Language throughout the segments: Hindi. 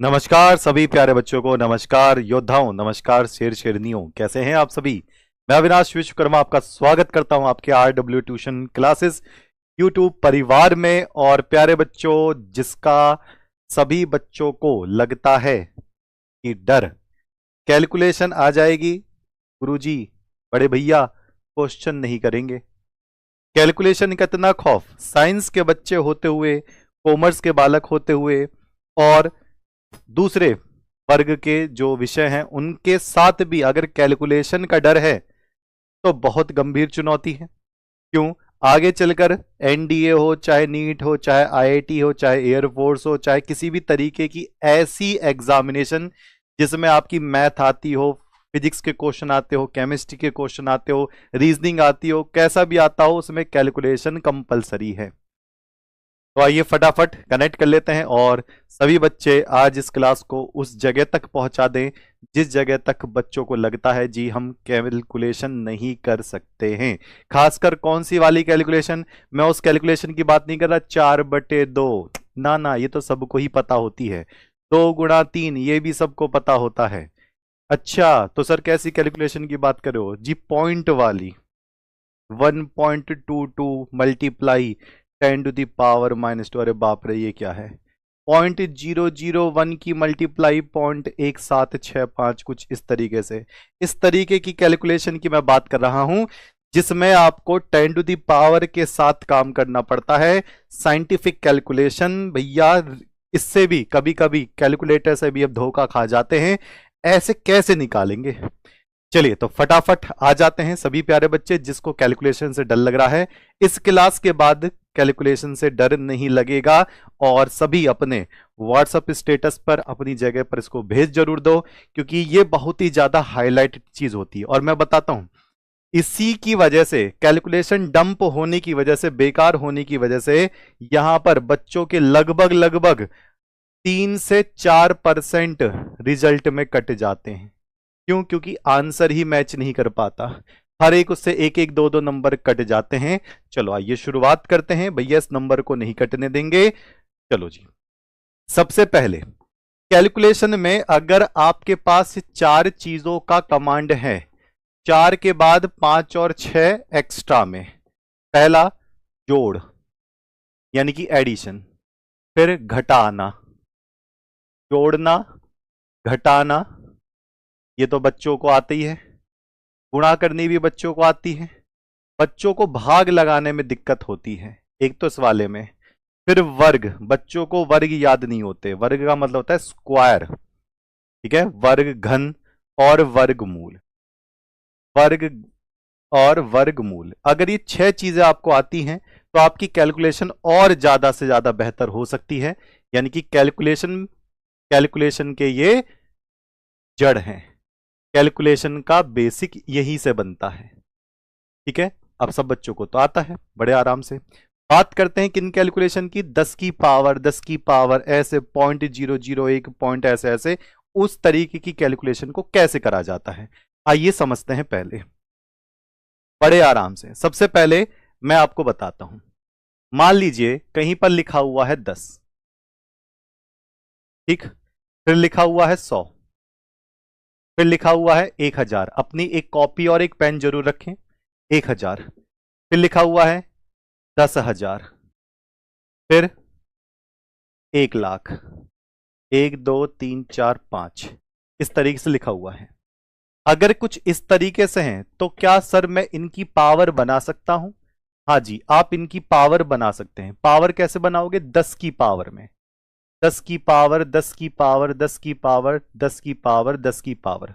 नमस्कार सभी प्यारे बच्चों को, नमस्कार योद्धाओं, नमस्कार शेर शेरनियों। कैसे हैं आप सभी। मैं अविनाश विश्वकर्मा आपका स्वागत करता हूं आपके RW ट्यूशन क्लासेस यूट्यूब परिवार में। और प्यारे बच्चों, जिसका सभी बच्चों को लगता है कि डर कैलकुलेशन आ जाएगी, गुरुजी बड़े भैया क्वेश्चन नहीं करेंगे, कैलकुलेशन का इतना खौफ, साइंस के बच्चे होते हुए, कॉमर्स के बालक होते हुए और दूसरे वर्ग के जो विषय हैं उनके साथ भी अगर कैलकुलेशन का डर है तो बहुत गंभीर चुनौती है। क्यों? आगे चलकर एनडीए हो, चाहे नीट हो, चाहे आईआईटी हो, चाहे एयरफोर्स हो, चाहे किसी भी तरीके की ऐसी एग्जामिनेशन जिसमें आपकी मैथ आती हो, फिजिक्स के क्वेश्चन आते हो, केमिस्ट्री के क्वेश्चन आते हो, रीजनिंग आती हो, कैसा भी आता हो, उसमें कैलकुलेशन कंपलसरी है। तो आइए फटाफट कनेक्ट कर लेते हैं और सभी बच्चे आज इस क्लास को उस जगह तक पहुंचा दें जिस जगह तक बच्चों को लगता है जी हम कैलकुलेशन नहीं कर सकते हैं। खासकर कौन सी वाली कैलकुलेशन? मैं उस कैलकुलेशन की बात नहीं कर रहा 4/2, ना, ये तो सबको ही पता होती है। 2 × 3 ये भी सबको पता होता है। अच्छा तो सर कैसी कैलकुलेशन की बात कर रहे हो जी? पॉइंट वाली 1.22 मल्टीप्लाई 10⁻⁻²। अरे बाप रे, ये क्या है? 0.001 की मल्टीप्लाई 0.1765, कुछ इस तरीके से। इस तरीके की कैलकुलेशन की मैं बात कर रहा हूं जिसमें आपको 10 के साथ काम करना पड़ता है। साइंटिफिक कैलकुलेशन भैया, इससे भी कभी कभी कैलकुलेटर से भी अब धोखा खा जाते हैं। ऐसे कैसे निकालेंगे? चलिए तो फटाफट आ जाते हैं सभी प्यारे बच्चे जिसको कैलकुलेशन से डर लग रहा है। इस क्लास के बाद कैलकुलेशन से डर नहीं लगेगा और सभी अपने व्हाट्सएप स्टेटस पर अपनी जगह पर इसको भेज जरूर दो, क्योंकि ये बहुत ही ज्यादा हाईलाइटेड चीज होती है। और मैं बताता हूं, इसी की वजह से, कैलकुलेशन डंप होने की वजह से, बेकार होने की वजह से यहां पर बच्चों के लगभग लगभग 3 से 4% रिजल्ट में कट जाते हैं। क्यों? क्योंकि आंसर ही मैच नहीं कर पाता, हर एक उससे 1 1 2 2 नंबर कट जाते हैं। चलो आइए शुरुआत करते हैं भैया, इस नंबर को नहीं कटने देंगे। चलो जी, सबसे पहले कैलकुलेशन में अगर आपके पास 4 चीजों का कमांड है, 4 के बाद 5 और 6 एक्स्ट्रा में। पहला जोड़ यानी कि एडिशन, फिर घटाना, जोड़ना, घटाना, ये तो बच्चों को आती ही है। गुणा करनी भी बच्चों को आती है। बच्चों को भाग लगाने में दिक्कत होती है एक तो इस वाले में। फिर वर्ग, बच्चों को वर्ग याद नहीं होते। वर्ग का मतलब होता है स्क्वायर, ठीक है? वर्ग, घन और वर्गमूल। वर्ग और वर्गमूल, अगर ये 6 चीजें आपको आती हैं तो आपकी कैलकुलेशन और ज्यादा से ज्यादा बेहतर हो सकती है। यानी कि कैलकुलेशन के ये जड़ हैं। कैलकुलेशन का बेसिक यही से बनता है, ठीक है? अब सब बच्चों को तो आता है बड़े आराम से। बात करते हैं किन कैलकुलेशन की? 10 की पावर, 10 की पावर, ऐसे 0.001 पॉइंट, ऐसे ऐसे उस तरीके की कैलकुलेशन को कैसे करा जाता है, आइए समझते हैं पहले बड़े आराम से। सबसे पहले मैं आपको बताता हूं, मान लीजिए कहीं पर लिखा हुआ है 10, ठीक? फिर लिखा हुआ है 100, फिर लिखा हुआ है 1000। अपनी एक कॉपी और एक पेन जरूर रखें। 1000, फिर लिखा हुआ है 10,000, फिर 1,00,000, 1 2 3 4 5, इस तरीके से लिखा हुआ है। अगर कुछ इस तरीके से हैं तो क्या सर मैं इनकी पावर बना सकता हूं? हाँ जी, आप इनकी पावर बना सकते हैं। पावर कैसे बनाओगे? 10 की पावर में, 10 की पावर, 10 की पावर, 10 की पावर, 10 की पावर, 10 की पावर।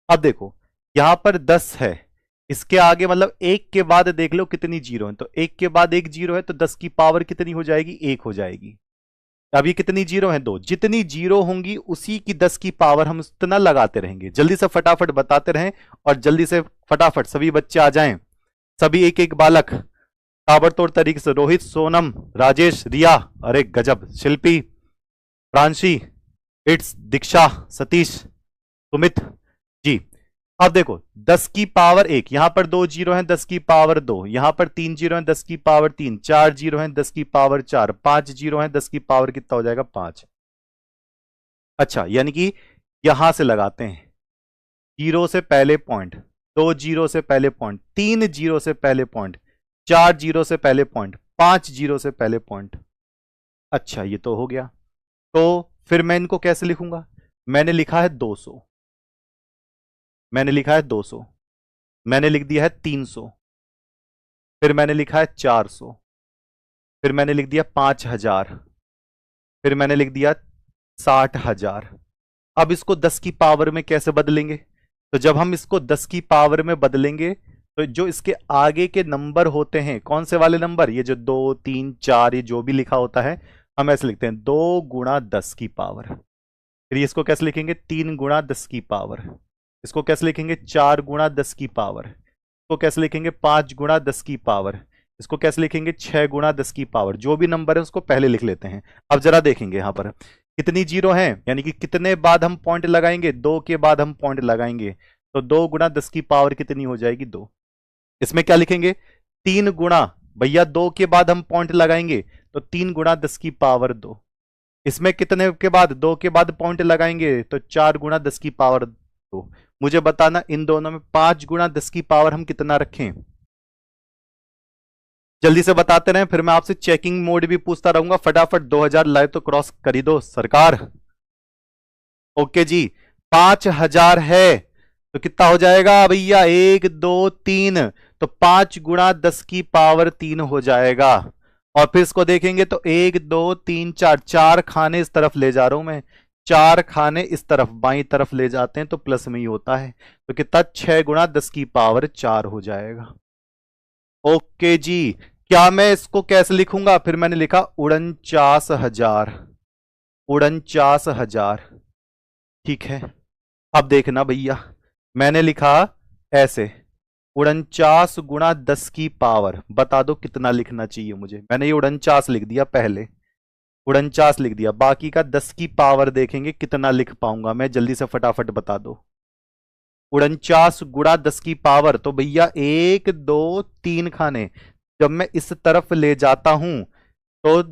अब देखो यहां पर 10 है, इसके आगे मतलब 1 के बाद देख लो कितनी जीरो है, तो 1 के बाद 1 जीरो है, तो 10 की पावर कितनी हो जाएगी? 1 हो जाएगी। अब ये कितनी जीरो है? 2। जितनी जीरो होंगी उसी की 10 की पावर हम उतना लगाते रहेंगे। जल्दी से फटाफट बताते रहें और जल्दी से फटाफट सभी बच्चे आ जाएं, सभी एक एक बालक ताबड़तोड़ तरीके से। रोहित, सोनम, राजेश, रिया, अरे गजब, शिल्पी, प्रांशी, इट्स, दीक्षा, सतीश, सुमित जी। अब देखो 10 की पावर 1, यहां पर 2 जीरो हैं, 10 की पावर 2, यहां पर 3 जीरो हैं, 10 की पावर 3, 4 जीरो हैं, 10 की पावर 4, 5 जीरो हैं, 10 की पावर कितना हो जाएगा? 5। अच्छा, यानी कि यहां से लगाते हैं, जीरो से पहले पॉइंट, 2 जीरो से पहले पॉइंट, 3 जीरो से पहले पॉइंट, 4 जीरो से पहले पॉइंट, 5 जीरो से पहले पॉइंट। अच्छा, ये तो हो गया। तो फिर मैं इनको कैसे लिखूंगा? मैंने लिखा है 200, मैंने लिखा है 200, मैंने लिख दिया है 300, फिर मैंने लिखा है 400, फिर मैंने लिख दिया 5000, फिर मैंने लिख दिया 60,000। अब इसको 10 की पावर में कैसे बदलेंगे? तो जब हम इसको 10 की पावर में बदलेंगे तो जो इसके आगे के नंबर होते हैं, कौन से वाले नंबर, ये जो 2 3 4 ये जो भी लिखा होता है, हम ऐसे लिखते हैं 2 गुणा 10 की पावर। फिर इसको कैसे लिखेंगे? 3 गुणा 10 की पावर। इसको कैसे लिखेंगे? 4 गुणा 10 की पावर। इसको कैसे लिखेंगे? 5 गुणा 10 की पावर। इसको कैसे लिखेंगे? 6 गुणा 10 की पावर। जो भी नंबर है उसको पहले लिख लेते हैं। अब जरा देखेंगे यहां पर कितनी जीरो हैं, यानी कि कितने बाद हम पॉइंट लगाएंगे, 2 के बाद हम पॉइंट लगाएंगे। तो 2 गुणा 10 की पावर कितनी हो जाएगी? 2। इसमें क्या लिखेंगे? 3 गुणा, भैया 2 के बाद हम पॉइंट लगाएंगे तो 3 गुणा 10 की पावर 2। इसमें कितने के बाद? 2 के बाद पॉइंट लगाएंगे तो 4 गुणा 10 की पावर 2। मुझे बताना इन दोनों में 5 गुणा 10 की पावर हम कितना रखें? जल्दी से बताते रहे, फिर मैं आपसे चेकिंग मोड भी पूछता रहूंगा। फटाफट 2000 लाए तो क्रॉस करी दो सरकार। ओके जी, 5000 है तो कितना हो जाएगा भैया? 1 2 3, तो 5 गुणा 10 की पावर 3 हो जाएगा। और फिर इसको देखेंगे तो 1 2 3 4, 4 खाने इस तरफ ले जा रहा हूं मैं, 4 खाने इस तरफ बाई तरफ ले जाते हैं तो प्लस में ही होता है। तो कितना? 6 गुणा 10 की पावर 4 हो जाएगा। ओके जी, क्या मैं इसको कैसे लिखूंगा? फिर मैंने लिखा 49,000, 49,000। ठीक है, अब देखना भैया, मैंने लिखा ऐसे 49 गुणा 10 की पावर। बता दो कितना लिखना चाहिए मुझे? मैंने ये 49 लिख दिया, पहले 49 लिख दिया, बाकी का 10 की पावर देखेंगे कितना लिख पाऊंगा मैं। जल्दी से फटाफट बता दो। 49 गुणा 10 की पावर, तो भैया 1 2 3 खाने जब मैं इस तरफ ले जाता हूं तो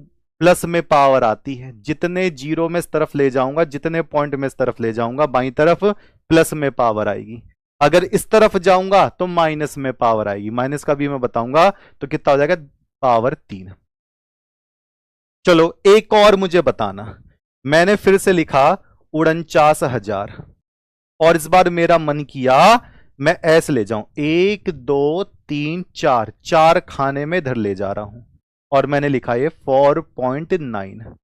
प्लस में पावर आती है। जितने जीरो में इस तरफ ले जाऊंगा, जितने पॉइंट में इस तरफ ले जाऊंगा, बाई तरफ प्लस में पावर आएगी। अगर इस तरफ जाऊंगा तो माइनस में पावर आएगी। माइनस का भी मैं बताऊंगा। तो कितना हो जाएगा? पावर 3। चलो एक और मुझे बताना। मैंने फिर से लिखा 49,000 और इस बार मेरा मन किया मैं ऐसे ले जाऊं, 1 2 3 4, 4 खाने में इधर ले जा रहा हूं और मैंने लिखा ये 4.9।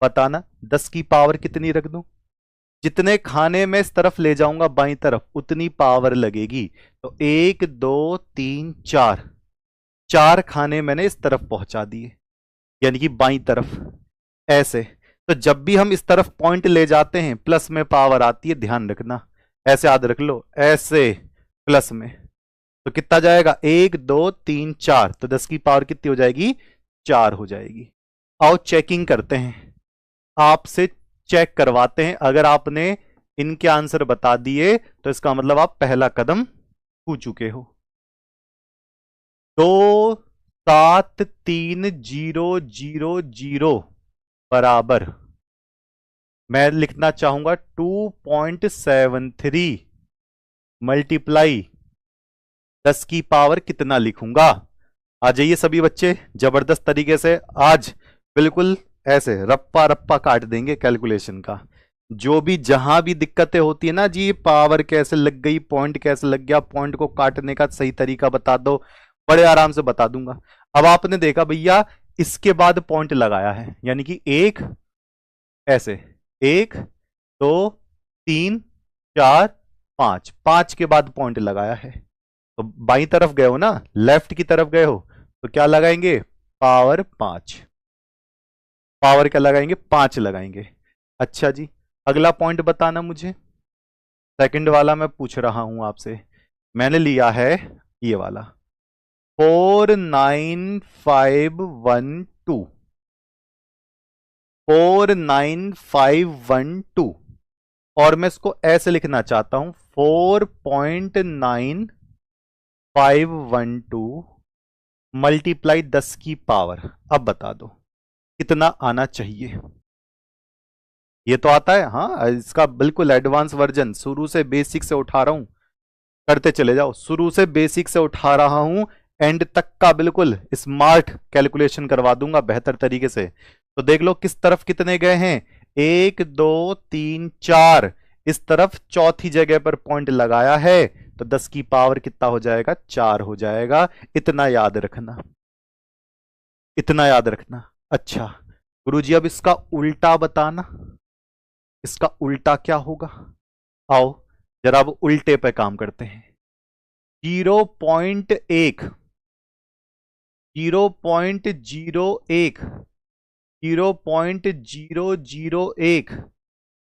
बताना 10 की पावर कितनी रख दूं? जितने खाने में इस तरफ ले जाऊंगा बाई तरफ उतनी पावर लगेगी। तो 1 2 3 4, 4 खाने मैंने इस तरफ पहुंचा दिए, यानी कि बाई तरफ ऐसे। तो जब भी हम इस तरफ पॉइंट ले जाते हैं प्लस में पावर आती है, ध्यान रखना। ऐसे याद रख लो, ऐसे प्लस में। तो कितना जाएगा? 1 2 3 4, तो 10 की पावर कितनी हो जाएगी? 4 हो जाएगी। आओ चेकिंग करते हैं, आपसे चेक करवाते हैं। अगर आपने इनके आंसर बता दिए तो इसका मतलब आप पहला कदम छू चुके हो। 273,000 बराबर मैं लिखना चाहूंगा 2.73 मल्टीप्लाई 10 की पावर कितना लिखूंगा? आ जाइए सभी बच्चे, जबरदस्त तरीके से आज बिल्कुल ऐसे रप्पा रप्पा काट देंगे कैलकुलेशन का। जो भी जहां भी दिक्कतें होती है ना जी, पावर कैसे लग गई, पॉइंट कैसे लग गया, पॉइंट को काटने का सही तरीका बता दो, बड़े आराम से बता दूंगा। अब आपने देखा भैया, इसके बाद पॉइंट लगाया है, यानी कि एक ऐसे 1 2 3 4 5, 5 के बाद पॉइंट लगाया है। तो बाई तरफ गए हो ना, लेफ्ट की तरफ गए हो, तो क्या लगाएंगे? पावर 5। पावर क्या लगाएंगे? 5 लगाएंगे। अच्छा जी, अगला पॉइंट बताना मुझे। सेकंड वाला मैं पूछ रहा हूं आपसे, मैंने लिया है ये वाला 49512, 49512 और मैं इसको ऐसे लिखना चाहता हूं 4.9512 मल्टीप्लाई 10 की पावर। अब बता दो कितना आना चाहिए? ये तो आता है, हाँ इसका बिल्कुल एडवांस वर्जन, शुरू से बेसिक से उठा रहा हूं, करते चले जाओ, शुरू से बेसिक से उठा रहा हूं, एंड तक का बिल्कुल स्मार्ट कैलकुलेशन करवा दूंगा बेहतर तरीके से। तो देख लो किस तरफ कितने गए हैं, 1 2 3 4, इस तरफ चौथी जगह पर पॉइंट लगाया है, तो 10 की पावर कितना हो जाएगा, 4 हो जाएगा। इतना याद रखना, इतना याद रखना। अच्छा गुरुजी अब इसका उल्टा बताना, इसका उल्टा क्या होगा, आओ जरा अब उल्टे पे काम करते हैं। 0.1, 0.01, 0.001,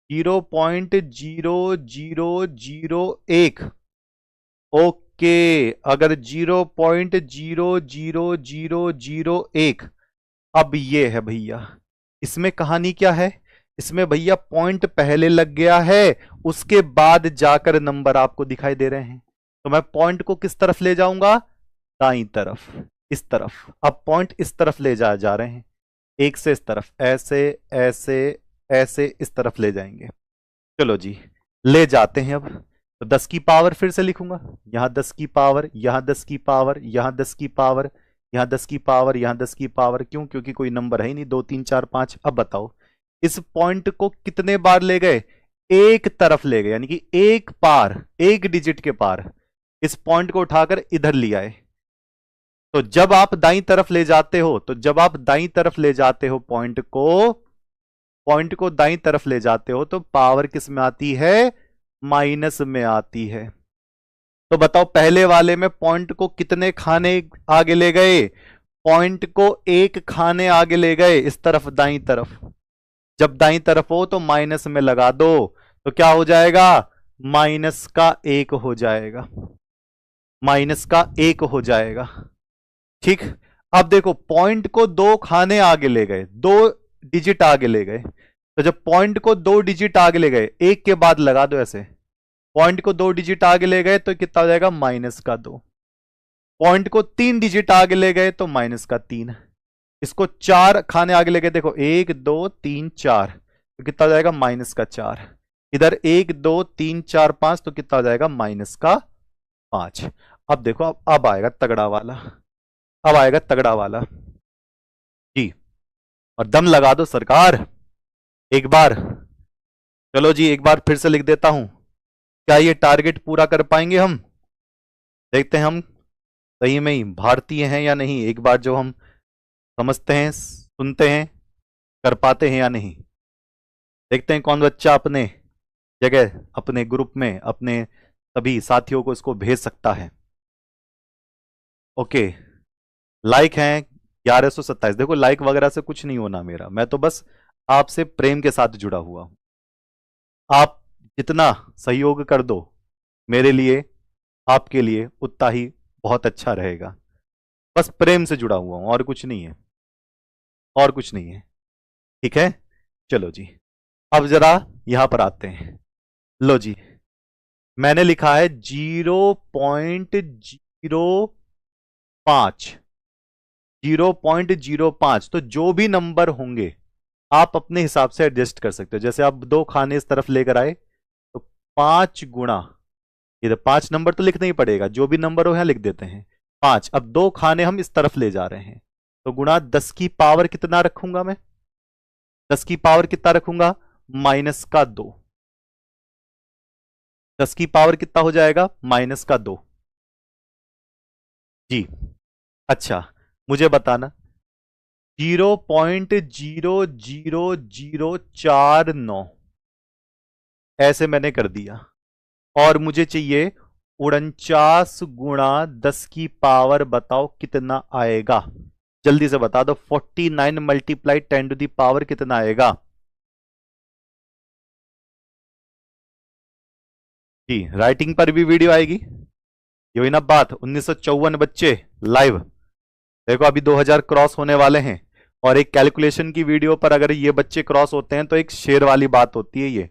0.0001। ओके, अगर 0.00001, अब ये है भैया, इसमें कहानी क्या है, इसमें भैया पॉइंट पहले लग गया है, उसके बाद जाकर नंबर आपको दिखाई दे रहे हैं। तो मैं पॉइंट को किस तरफ ले जाऊंगा, दाईं तरफ, इस तरफ। अब पॉइंट इस तरफ ले जा रहे हैं, एक से इस तरफ, ऐसे ऐसे ऐसे इस तरफ ले जाएंगे। चलो जी ले जाते हैं। अब तो 10 की पावर फिर से लिखूंगा, यहां 10 की पावर, यहां 10 की पावर, यहां 10 की पावर, यहां 10 की पावर, यहां 10 की पावर। क्यों, क्योंकि कोई नंबर है ही नहीं, 2 3 4 5। अब बताओ इस पॉइंट को कितने बार ले गए, एक तरफ ले गए, यानी कि एक पार, एक डिजिट के पार इस पॉइंट को उठाकर इधर ले आए। तो जब आप दाईं तरफ ले जाते हो, तो जब आप दाईं तरफ ले जाते हो पॉइंट को दाईं तरफ ले जाते हो, तो पावर किस में आती है, माइनस में आती है। तो बताओ पहले वाले में पॉइंट को कितने खाने आगे ले गए, पॉइंट को एक खाने आगे ले गए, इस तरफ दाईं तरफ। जब दाईं तरफ हो तो माइनस में लगा दो, तो क्या हो जाएगा, माइनस का 1 हो जाएगा, माइनस का 1 हो जाएगा। ठीक, अब देखो पॉइंट को 2 खाने आगे ले गए, 2 डिजिट आगे ले गए। तो जब पॉइंट को 2 डिजिट आगे ले गए, एक के बाद लगा दो ऐसे, पॉइंट को 2 डिजिट आगे ले गए तो कितना हो जाएगा, माइनस का 2। पॉइंट को 3 डिजिट आगे ले गए तो माइनस का 3। इसको 4 खाने आगे ले गए, देखो 1 2 3 4, तो कितना हो जाएगा, माइनस का 4। इधर 1 2 3 4 5, तो कितना हो जाएगा, माइनस का 5। अब देखो अब आएगा तगड़ा वाला, अब आएगा तगड़ा वाला जी, और दम लगा दो सरकार एक बार। चलो जी एक बार फिर से लिख देता हूं, क्या ये टारगेट पूरा कर पाएंगे हम, देखते हैं हम सही में ही भारतीय हैं या नहीं, एक बार जो हम समझते हैं, सुनते हैं, कर पाते हैं या नहीं। देखते हैं कौन बच्चा अपने जगह, अपने ग्रुप में, अपने सभी साथियों को इसको भेज सकता है। ओके, लाइक हैं 1127। देखो लाइक वगैरह से कुछ नहीं होना मेरा, मैं तो बस आपसे प्रेम के साथ जुड़ा हुआ हूं। आप जितना सहयोग कर दो मेरे लिए, आपके लिए उतना ही बहुत अच्छा रहेगा। बस प्रेम से जुड़ा हुआ हूं, और कुछ नहीं है, और कुछ नहीं है। ठीक है, चलो जी अब जरा यहां पर आते हैं। लो जी मैंने लिखा है 0.05, 0.05। तो जो भी नंबर होंगे आप अपने हिसाब से एडजस्ट कर सकते हो। जैसे आप 2 खाने इस तरफ लेकर आए, तो 5 गुणा, ये 5 नंबर तो लिखना ही पड़ेगा, जो भी नंबर हो यहां लिख देते हैं 5। अब 2 खाने हम इस तरफ ले जा रहे हैं, तो गुणा 10 की पावर कितना रखूंगा मैं, 10 की पावर कितना रखूंगा, माइनस का 2। 10 की पावर कितना हो जाएगा, माइनस का 2 जी। अच्छा मुझे बताना 0.00049 ऐसे मैंने कर दिया, और मुझे चाहिए 49 गुणा 10 की पावर, बताओ कितना आएगा, जल्दी से बता दो। 49 मल्टीप्लाई 10 टू दी पावर कितना आएगा जी। राइटिंग पर भी वीडियो आएगी, ये हुई ना बात। 1954 बच्चे लाइव, देखो अभी 2000 क्रॉस होने वाले हैं, और एक कैलकुलेशन की वीडियो पर अगर ये बच्चे क्रॉस होते हैं तो एक शेर वाली बात होती है ये,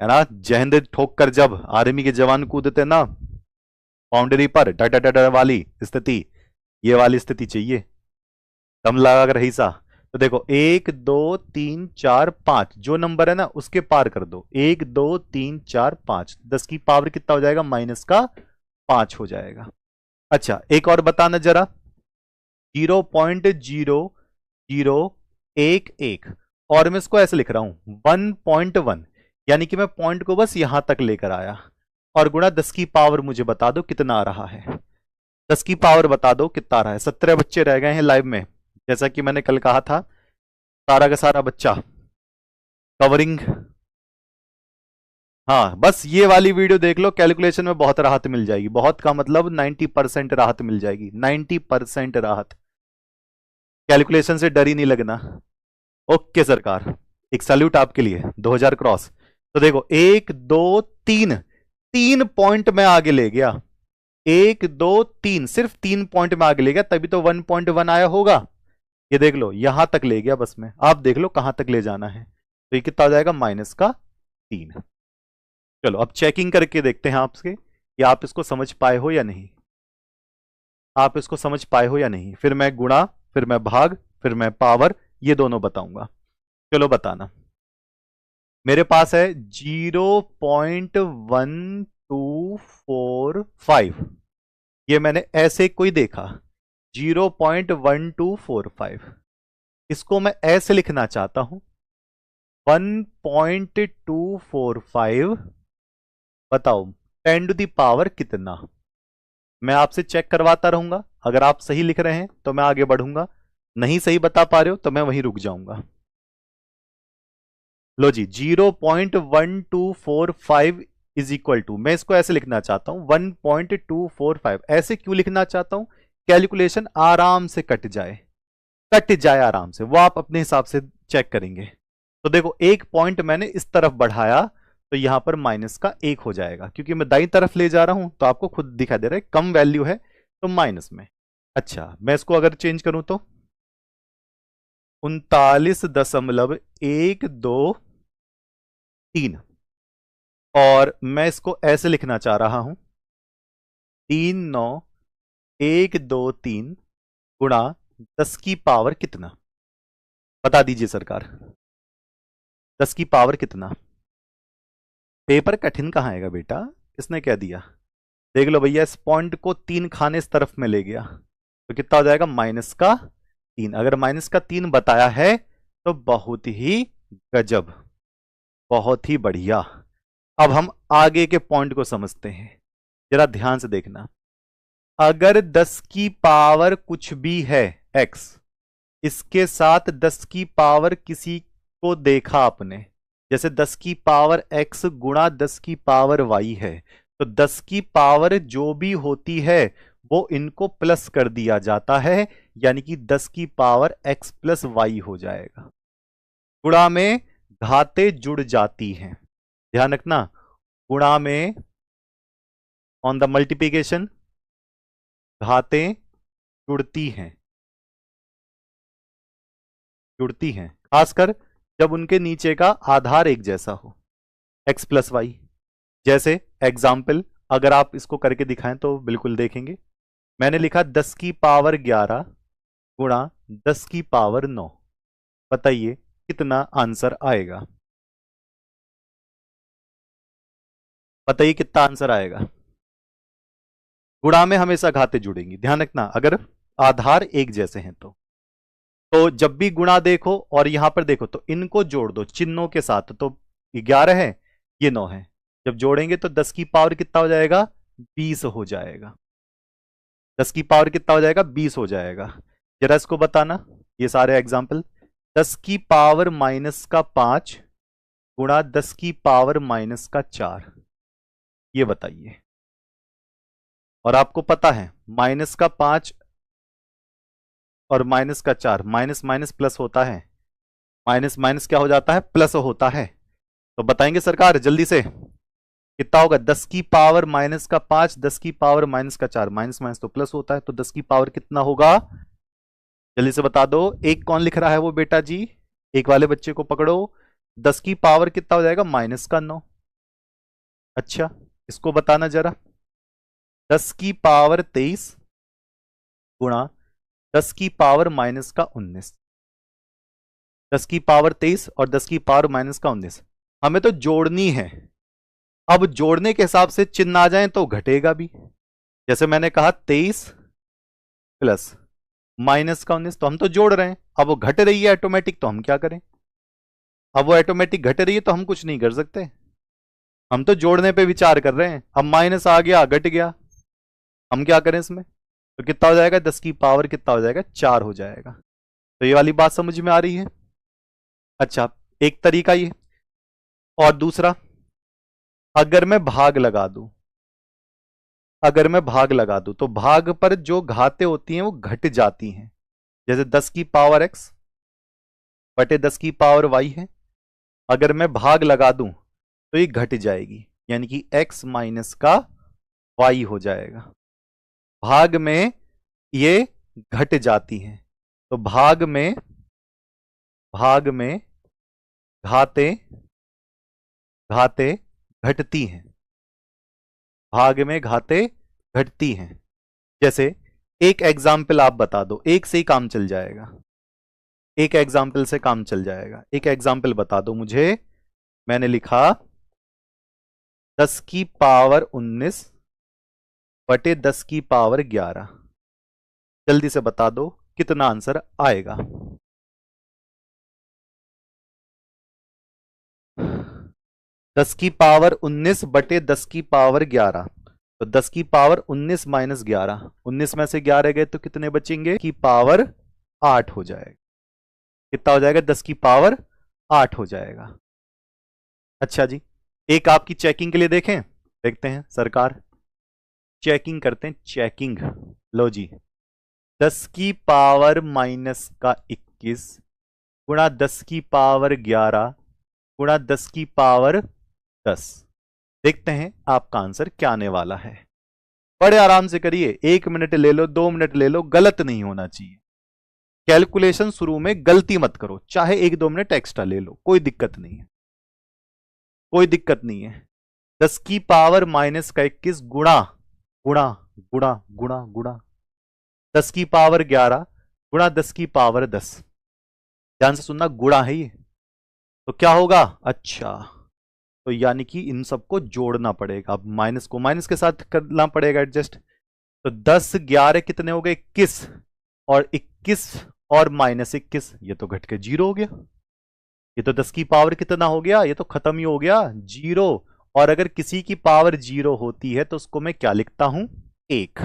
है ना। जहंद ठोक कर जब आर्मी के जवान कूदते ना बाउंड्री पर, डर वाली स्थिति, ये वाली स्थिति चाहिए, दम लगा कर रहीसा। तो देखो 1 2 3 4 5 जो नंबर है ना उसके पार कर दो। 1 2 3 4 5, 10 की पावर कितना हो जाएगा? -5 हो जाएगा। अच्छा एक और बताना जरा। 0.0011 और मैं इसको ऐसे लिख रहा हूं 1.1, यानी कि मैं पॉइंट को बस यहां तक लेकर आया और गुणा 10 की पावर मुझे बता दो कितना आ रहा है। 10 की पावर बता दो कितना आ रहा है। 17 बच्चे रह गए हैं लाइव में, जैसा कि मैंने कल कहा था, सारा का सारा बच्चा कवरिंग। हाँ बस ये वाली वीडियो देख लो, कैलकुलेशन में बहुत राहत मिल जाएगी। बहुत का मतलब 90% राहत मिल जाएगी, 90% राहत। कैलकुलेशन से डर ही नहीं लगना। ओके सरकार, एक सैल्यूट आपके लिए। 2000 क्रॉस। तो देखो 1 2 3, 3 पॉइंट में आगे ले गया। 1 2 3, सिर्फ 3 पॉइंट में आगे ले गया, तभी तो 1.1 आया होगा। ये देख लो यहां तक ले गया बस में। आप देख लो कहां तक ले जाना है। तो ये कितना आ जाएगा? -3। चलो अब चेकिंग करके देखते हैं आपसे कि आप इसको समझ पाए हो या नहीं। आप इसको समझ पाए हो या नहीं। फिर मैं गुणा, फिर मैं भाग, फिर मैं पावर, ये दोनों बताऊंगा। चलो बताना। मेरे पास है 0.1245। ये मैंने ऐसे कोई देखा 0.1245, इसको मैं ऐसे लिखना चाहता हूं 1.245। बताओ 10 to the power कितना। मैं आपसे चेक करवाता रहूंगा, अगर आप सही लिख रहे हैं तो मैं आगे बढ़ूंगा, नहीं सही बता पा रहे हो तो मैं वहीं रुक जाऊंगा। लो जी 0.1245 इज इक्वल टू, मैं इसको ऐसे लिखना चाहता हूं 1.245। ऐसे क्यों लिखना चाहता हूं? कैलकुलेशन आराम से कट जाए, कट जाए आराम से, वो आप अपने हिसाब से चेक करेंगे। तो देखो एक पॉइंट मैंने इस तरफ बढ़ाया तो यहां पर -1 हो जाएगा, क्योंकि मैं दाईं तरफ ले जा रहा हूं तो आपको खुद दिखा दे रहा है कम वैल्यू है तो माइनस में। अच्छा मैं इसको अगर चेंज करूं तो 39.123, और मैं इसको ऐसे लिखना चाह रहा हूं 39.123 गुणा 10 की पावर कितना। बता दीजिए सरकार 10 की पावर कितना। पेपर कठिन कहां आएगा बेटा, इसने क्या दिया? देख लो भैया, इस पॉइंट को 3 खाने इस तरफ में ले गया तो कितना हो जाएगा? -3। अगर -3 बताया है तो बहुत ही गजब, बहुत ही बढ़िया। अब हम आगे के पॉइंट को समझते हैं, जरा ध्यान से देखना। अगर 10 की पावर कुछ भी है x, इसके साथ 10 की पावर किसी को देखा आपने, जैसे 10 की पावर x गुणा 10 की पावर y है, तो 10 की पावर जो भी होती है वो इनको प्लस कर दिया जाता है, यानी कि 10 की पावर x प्लस y हो जाएगा। गुणा में घातें जुड़ जाती हैं, ध्यान रखना। गुणा में ऑन द मल्टीप्लिकेशन घातें जुड़ती हैं, जुड़ती हैं, खासकर जब उनके नीचे का आधार एक जैसा हो, x प्लस वाई। जैसे एग्जाम्पल अगर आप इसको करके दिखाएं तो बिल्कुल देखेंगे। मैंने लिखा 10 की पावर 11 गुणा 10 की पावर 9। बताइए कितना आंसर आएगा? बताइए कितना आंसर आएगा? गुणा में हमेशा घाते जुड़ेंगी, ध्यान रखना, अगर आधार एक जैसे हैं तो जब भी गुणा देखो और यहां पर देखो तो इनको जोड़ दो चिन्हों के साथ। तो ये 11 है, ये 9 है, जब जोड़ेंगे तो 10 की पावर कितना हो जाएगा? 20 हो जाएगा। 10 की पावर कितना हो जाएगा? 20 हो जाएगा। जरा इसको बताना, ये सारे एग्जाम्पल। 10 की पावर -5 गुणा 10 की पावर -4, ये बताइए। और आपको पता है -5 और -4, माइनस माइनस प्लस होता है, माइनस माइनस क्या हो जाता है? प्लस होता है। तो बताएंगे सरकार जल्दी से कितना होगा? 10 की पावर -5, 10 की पावर -4, माइनस माइनस तो प्लस होता है, तो 10 की पावर कितना होगा? जल्दी से बता दो। एक कौन लिख रहा है वो बेटा जी? एक वाले बच्चे को पकड़ो। 10 की पावर कितना हो जाएगा? -9। अच्छा इसको बताना जरा। 10 की पावर 23 गुणा 10 की पावर -19। 10 की पावर 23 और 10 की पावर माइनस का 19। हमें तो जोड़नी है। अब जोड़ने के हिसाब से चिन्ह आ जाए तो घटेगा भी। जैसे मैंने कहा 23 प्लस माइनस का 19, तो हम तो जोड़ रहे हैं। अब वो घट रही है ऑटोमेटिक, तो हम क्या करें? अब वो ऑटोमेटिक घट रही है तो हम कुछ नहीं कर सकते, हम तो जोड़ने पे विचार कर रहे हैं। अब माइनस आ गया, घट गया, हम क्या करें इसमें? तो कितना हो जाएगा? 10 की पावर कितना हो जाएगा? 4 हो जाएगा। तो ये वाली बात समझ में आ रही है? अच्छा, एक तरीका ये। और दूसरा, अगर मैं भाग लगा दूं, अगर मैं भाग लगा दूं तो भाग पर जो घातें होती हैं वो घट जाती हैं। जैसे 10 की पावर x बटे 10 की पावर y है। अगर मैं भाग लगा दूं तो ये घट जाएगी, यानी कि x माइनस का y हो जाएगा। भाग में ये घट जाती हैं, तो भाग में घातें घटती हैं, भाग में घातें घटती हैं। जैसे एक एग्जाम्पल आप बता दो, एक से ही काम चल जाएगा, एक एग्जाम्पल से काम चल जाएगा। एक एग्जाम्पल बता दो मुझे। मैंने लिखा 10 की पावर 19 बटे 10 की पावर 11। जल्दी से बता दो कितना आंसर आएगा। 10 की पावर 19 बटे 10 की पावर 11, तो 10 की पावर 19 माइनस 11, 19 में से 11 गए तो कितने बचेंगे? की पावर 8 हो जाएगा। कितना हो जाएगा? 10 की पावर 8 हो जाएगा। अच्छा जी, एक आपकी चेकिंग के लिए देखें, देखते हैं सरकार, चेकिंग करते हैं, चेकिंग। लो जी, 10 की पावर माइनस का 21 गुणा 10 की पावर 11 गुणा 10 की पावर 10। देखते हैं आपका आंसर क्या आने वाला है। बड़े आराम से करिए, 1 मिनट ले लो, 2 मिनट ले लो, गलत नहीं होना चाहिए। कैलकुलेशन शुरू में गलती मत करो, चाहे 1-2 मिनट एक्स्ट्रा ले लो, कोई दिक्कत नहीं है, कोई दिक्कत नहीं है। 10 की पावर माइनस का 21 गुणा गुणा गुणा गुणा गुणा 10 की पावर 11 गुणा 10 की पावर 10। ध्यान से सुनना, गुणा है ये, तो क्या होगा? अच्छा, तो यानी कि इन सबको जोड़ना पड़ेगा। अब माइनस को माइनस के साथ करना पड़ेगा एडजस्ट। तो 10 11 कितने हो गए? 21, और 21 और माइनस 21, ये तो घट के 0 हो गया। ये तो 10 की पावर कितना हो गया? ये तो खत्म ही हो गया, 0। और अगर किसी की पावर 0 होती है तो उसको मैं क्या लिखता हूं? 1।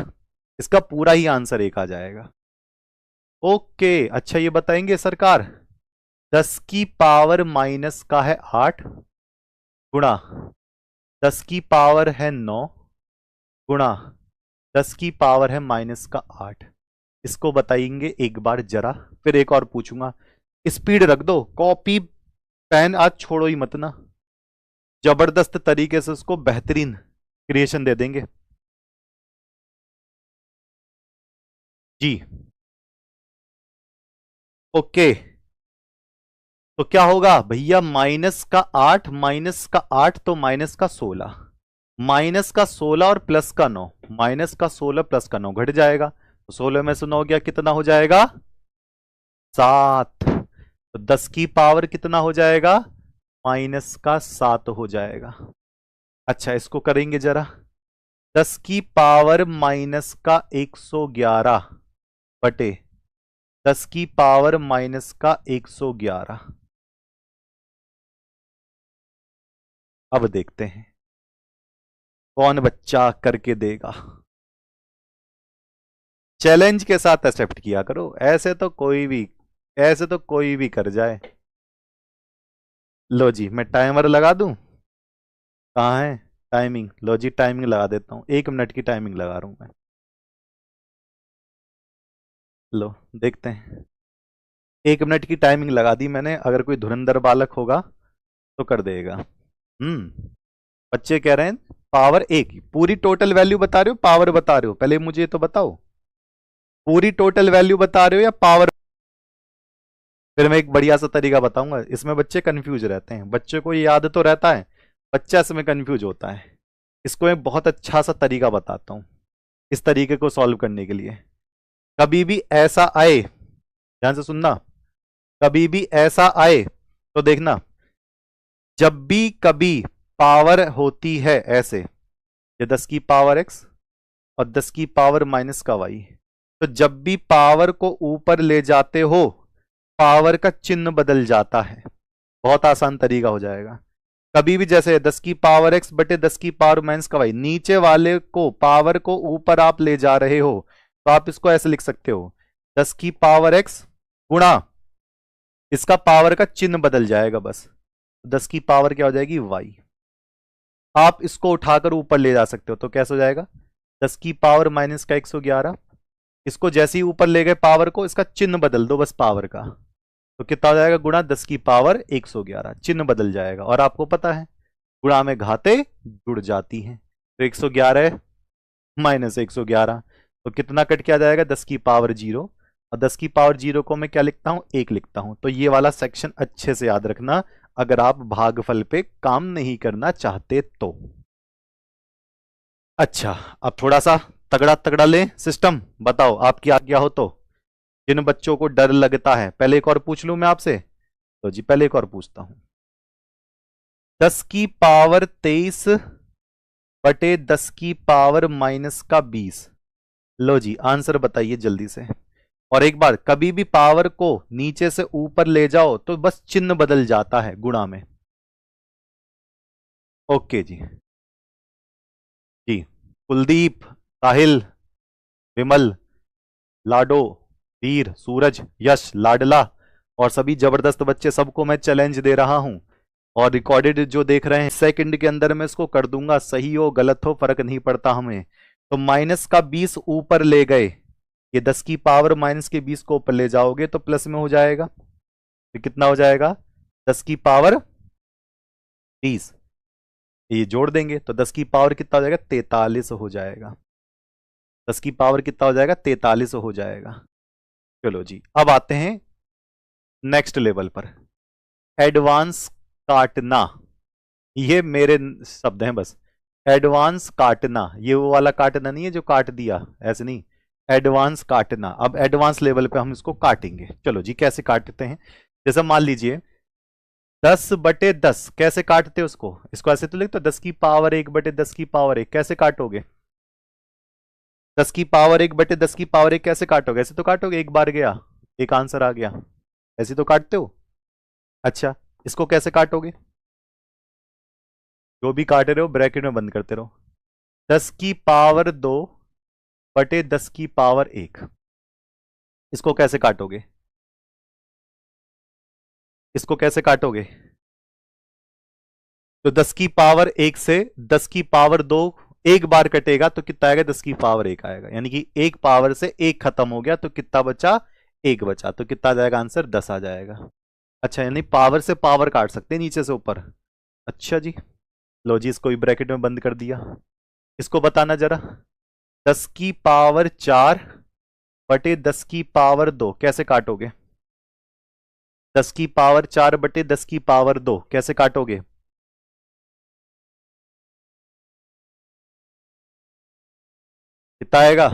इसका पूरा ही आंसर 1 आ जाएगा। ओके, अच्छा ये बताएंगे सरकार, 10 की पावर माइनस का है 8 गुणा 10 की पावर है 9 गुणा 10 की पावर है माइनस का 8। इसको बताएंगे एक बार जरा, फिर एक और पूछूंगा। स्पीड रख दो, कॉपी पेन आज छोड़ो ही मत ना, जबरदस्त तरीके से उसको बेहतरीन क्रिएशन दे देंगे जी। ओके, तो क्या होगा भैया? माइनस का 8 माइनस का 8 तो माइनस का 16, माइनस का 16 और प्लस का 9, माइनस का 16 प्लस का 9 घट जाएगा, तो 16 में से 9 गया, कितना हो जाएगा? 7। तो 10 की पावर कितना हो जाएगा? माइनस का 7 हो जाएगा। अच्छा, इसको करेंगे जरा, 10 की पावर माइनस का 111 बटे 10 की पावर माइनस का 111। अब देखते हैं कौन बच्चा करके देगा। चैलेंज के साथ एक्सेप्ट किया करो, ऐसे तो कोई भी कर जाए। लो जी, मैं टाइमर लगा दूं, कहाँ है टाइमिंग? लो जी, टाइमिंग लगा देता हूं, 1 मिनट की टाइमिंग लगा रहा हूं मैं। लो देखते हैं, 1 मिनट की टाइमिंग लगा दी मैंने, अगर कोई धुरंधर बालक होगा तो कर देगा। बच्चे कह रहे हैं पावर 1, पूरी टोटल वैल्यू बता रहे हो, पावर बता रहे हो? पहले मुझे तो बताओ, पूरी टोटल वैल्यू बता रहे हो या पावर? फिर मैं एक बढ़िया सा तरीका बताऊंगा, इसमें बच्चे कंफ्यूज रहते हैं, बच्चे को ये याद तो रहता है, बच्चा इसमें कंफ्यूज होता है। इसको मैं बहुत अच्छा सा तरीका बताता हूं इस तरीके को सॉल्व करने के लिए। कभी भी ऐसा आए, ध्यान से सुनना, कभी भी ऐसा आए तो देखना, जब भी कभी पावर होती है ऐसे, ये 10 की पावर x और 10 की पावर माइनस का y, तो जब भी पावर को ऊपर ले जाते हो पावर का चिन्ह बदल जाता है। बहुत आसान तरीका हो जाएगा। कभी भी जैसे 10 की पावर x बटे 10 की पावर माइनस का y, नीचे वाले को पावर को ऊपर आप ले जा रहे हो तो आप इसको ऐसे लिख सकते हो, 10 की पावर x गुणा, इसका पावर का चिन्ह बदल जाएगा बस, 10 की पावर क्या हो जाएगी y। आप इसको उठाकर ऊपर ले जा सकते हो तो कैसे हो जाएगा, 10 की पावर माइनस का 111, इसको जैसे ही ऊपर ले गए पावर को, इसका चिन्ह बदल दो बस पावर का, तो कितना हो जाएगा, गुणा 10 की पावर 111, चिन्ह बदल जाएगा। और आपको पता है गुणा में घाते जुड़ जाती हैं, तो 111 माइनस 111, तो कितना कट के आ जाएगा, 10 की पावर 0, और 10 की पावर 0 को मैं क्या लिखता हूं, 1 लिखता हूं। तो ये वाला सेक्शन अच्छे से याद रखना अगर आप भागफल पे काम नहीं करना चाहते तो। अच्छा, अब थोड़ा सा तगड़ा तगड़ा ले सिस्टम, बताओ आपकी आज्ञा हो तो। जिन बच्चों को डर लगता है, पहले एक और पूछ लूं मैं आपसे, तो जी पहले एक और पूछता हूं, 10 की पावर 23 बटे 10 की पावर माइनस का 20, लो जी आंसर बताइए जल्दी से। और एक बार कभी भी पावर को नीचे से ऊपर ले जाओ तो बस चिन्ह बदल जाता है गुणा में। ओके जी, जी कुलदीप, साहिल, विमल, लाडो, वीर, सूरज, यश, लाडला और सभी जबरदस्त बच्चे, सबको मैं चैलेंज दे रहा हूं। और रिकॉर्डेड जो देख रहे हैं, सेकंड के अंदर मैं इसको कर दूंगा, सही हो गलत हो फर्क नहीं पड़ता हमें। तो माइनस का 20 ऊपर ले गए, ये 10 की पावर माइनस के 20 को ऊपर ले जाओगे तो प्लस में हो जाएगा, तो कितना हो जाएगा, 10 की पावर 20, ये जोड़ देंगे तो 10 की पावर कितना हो जाएगा, 43 हो जाएगा। 10 की पावर कितना हो जाएगा, 43 हो जाएगा। चलो जी, अब आते हैं नेक्स्ट लेवल पर, एडवांस काटना। ये मेरे शब्द हैं बस, एडवांस काटना, ये वो वाला काटना नहीं है जो काट दिया, ऐसे नहीं, एडवांस काटना। अब एडवांस लेवल पे हम इसको काटेंगे। चलो जी, कैसे काटते हैं, जैसे मान लीजिए 10 बटे 10, कैसे काटते हो उसको, इसको ऐसे तो लिखते 10 की पावर 1 बटे 10 की पावर 1, कैसे काटोगे, 10 की पावर 1 बटे 10 की पावर 1 कैसे काटोगे, ऐसे तो काटोगे, एक बार गया एक आंसर आ गया, ऐसे तो काटते हो। अच्छा, इसको कैसे काटोगे, जो भी काट रहे हो ब्रैकेट में बंद करते रहो, 10 की पावर 2 बटे 10 की पावर 1, इसको कैसे काटोगे, इसको कैसे काटोगे, तो 10 की पावर 1 से 10 की पावर 2 एक बार कटेगा तो कितना आएगा, 10 की पावर 1 आएगा, यानी कि एक पावर से एक खत्म हो गया तो कितना बचा, एक बचा, तो कितना आ जाएगा आंसर, 10 आ जाएगा। अच्छा, यानी पावर से पावर काट सकते हैं नीचे से ऊपर। अच्छा जी, लो जी इसको भी ब्रैकेट में बंद कर दिया। इसको बताना जरा, 10 की पावर 4 बटे 10 की पावर 2 कैसे काटोगे, 10 की पावर 4 बटे 10 की पावर 2 कैसे काटोगे, कितना आएगा,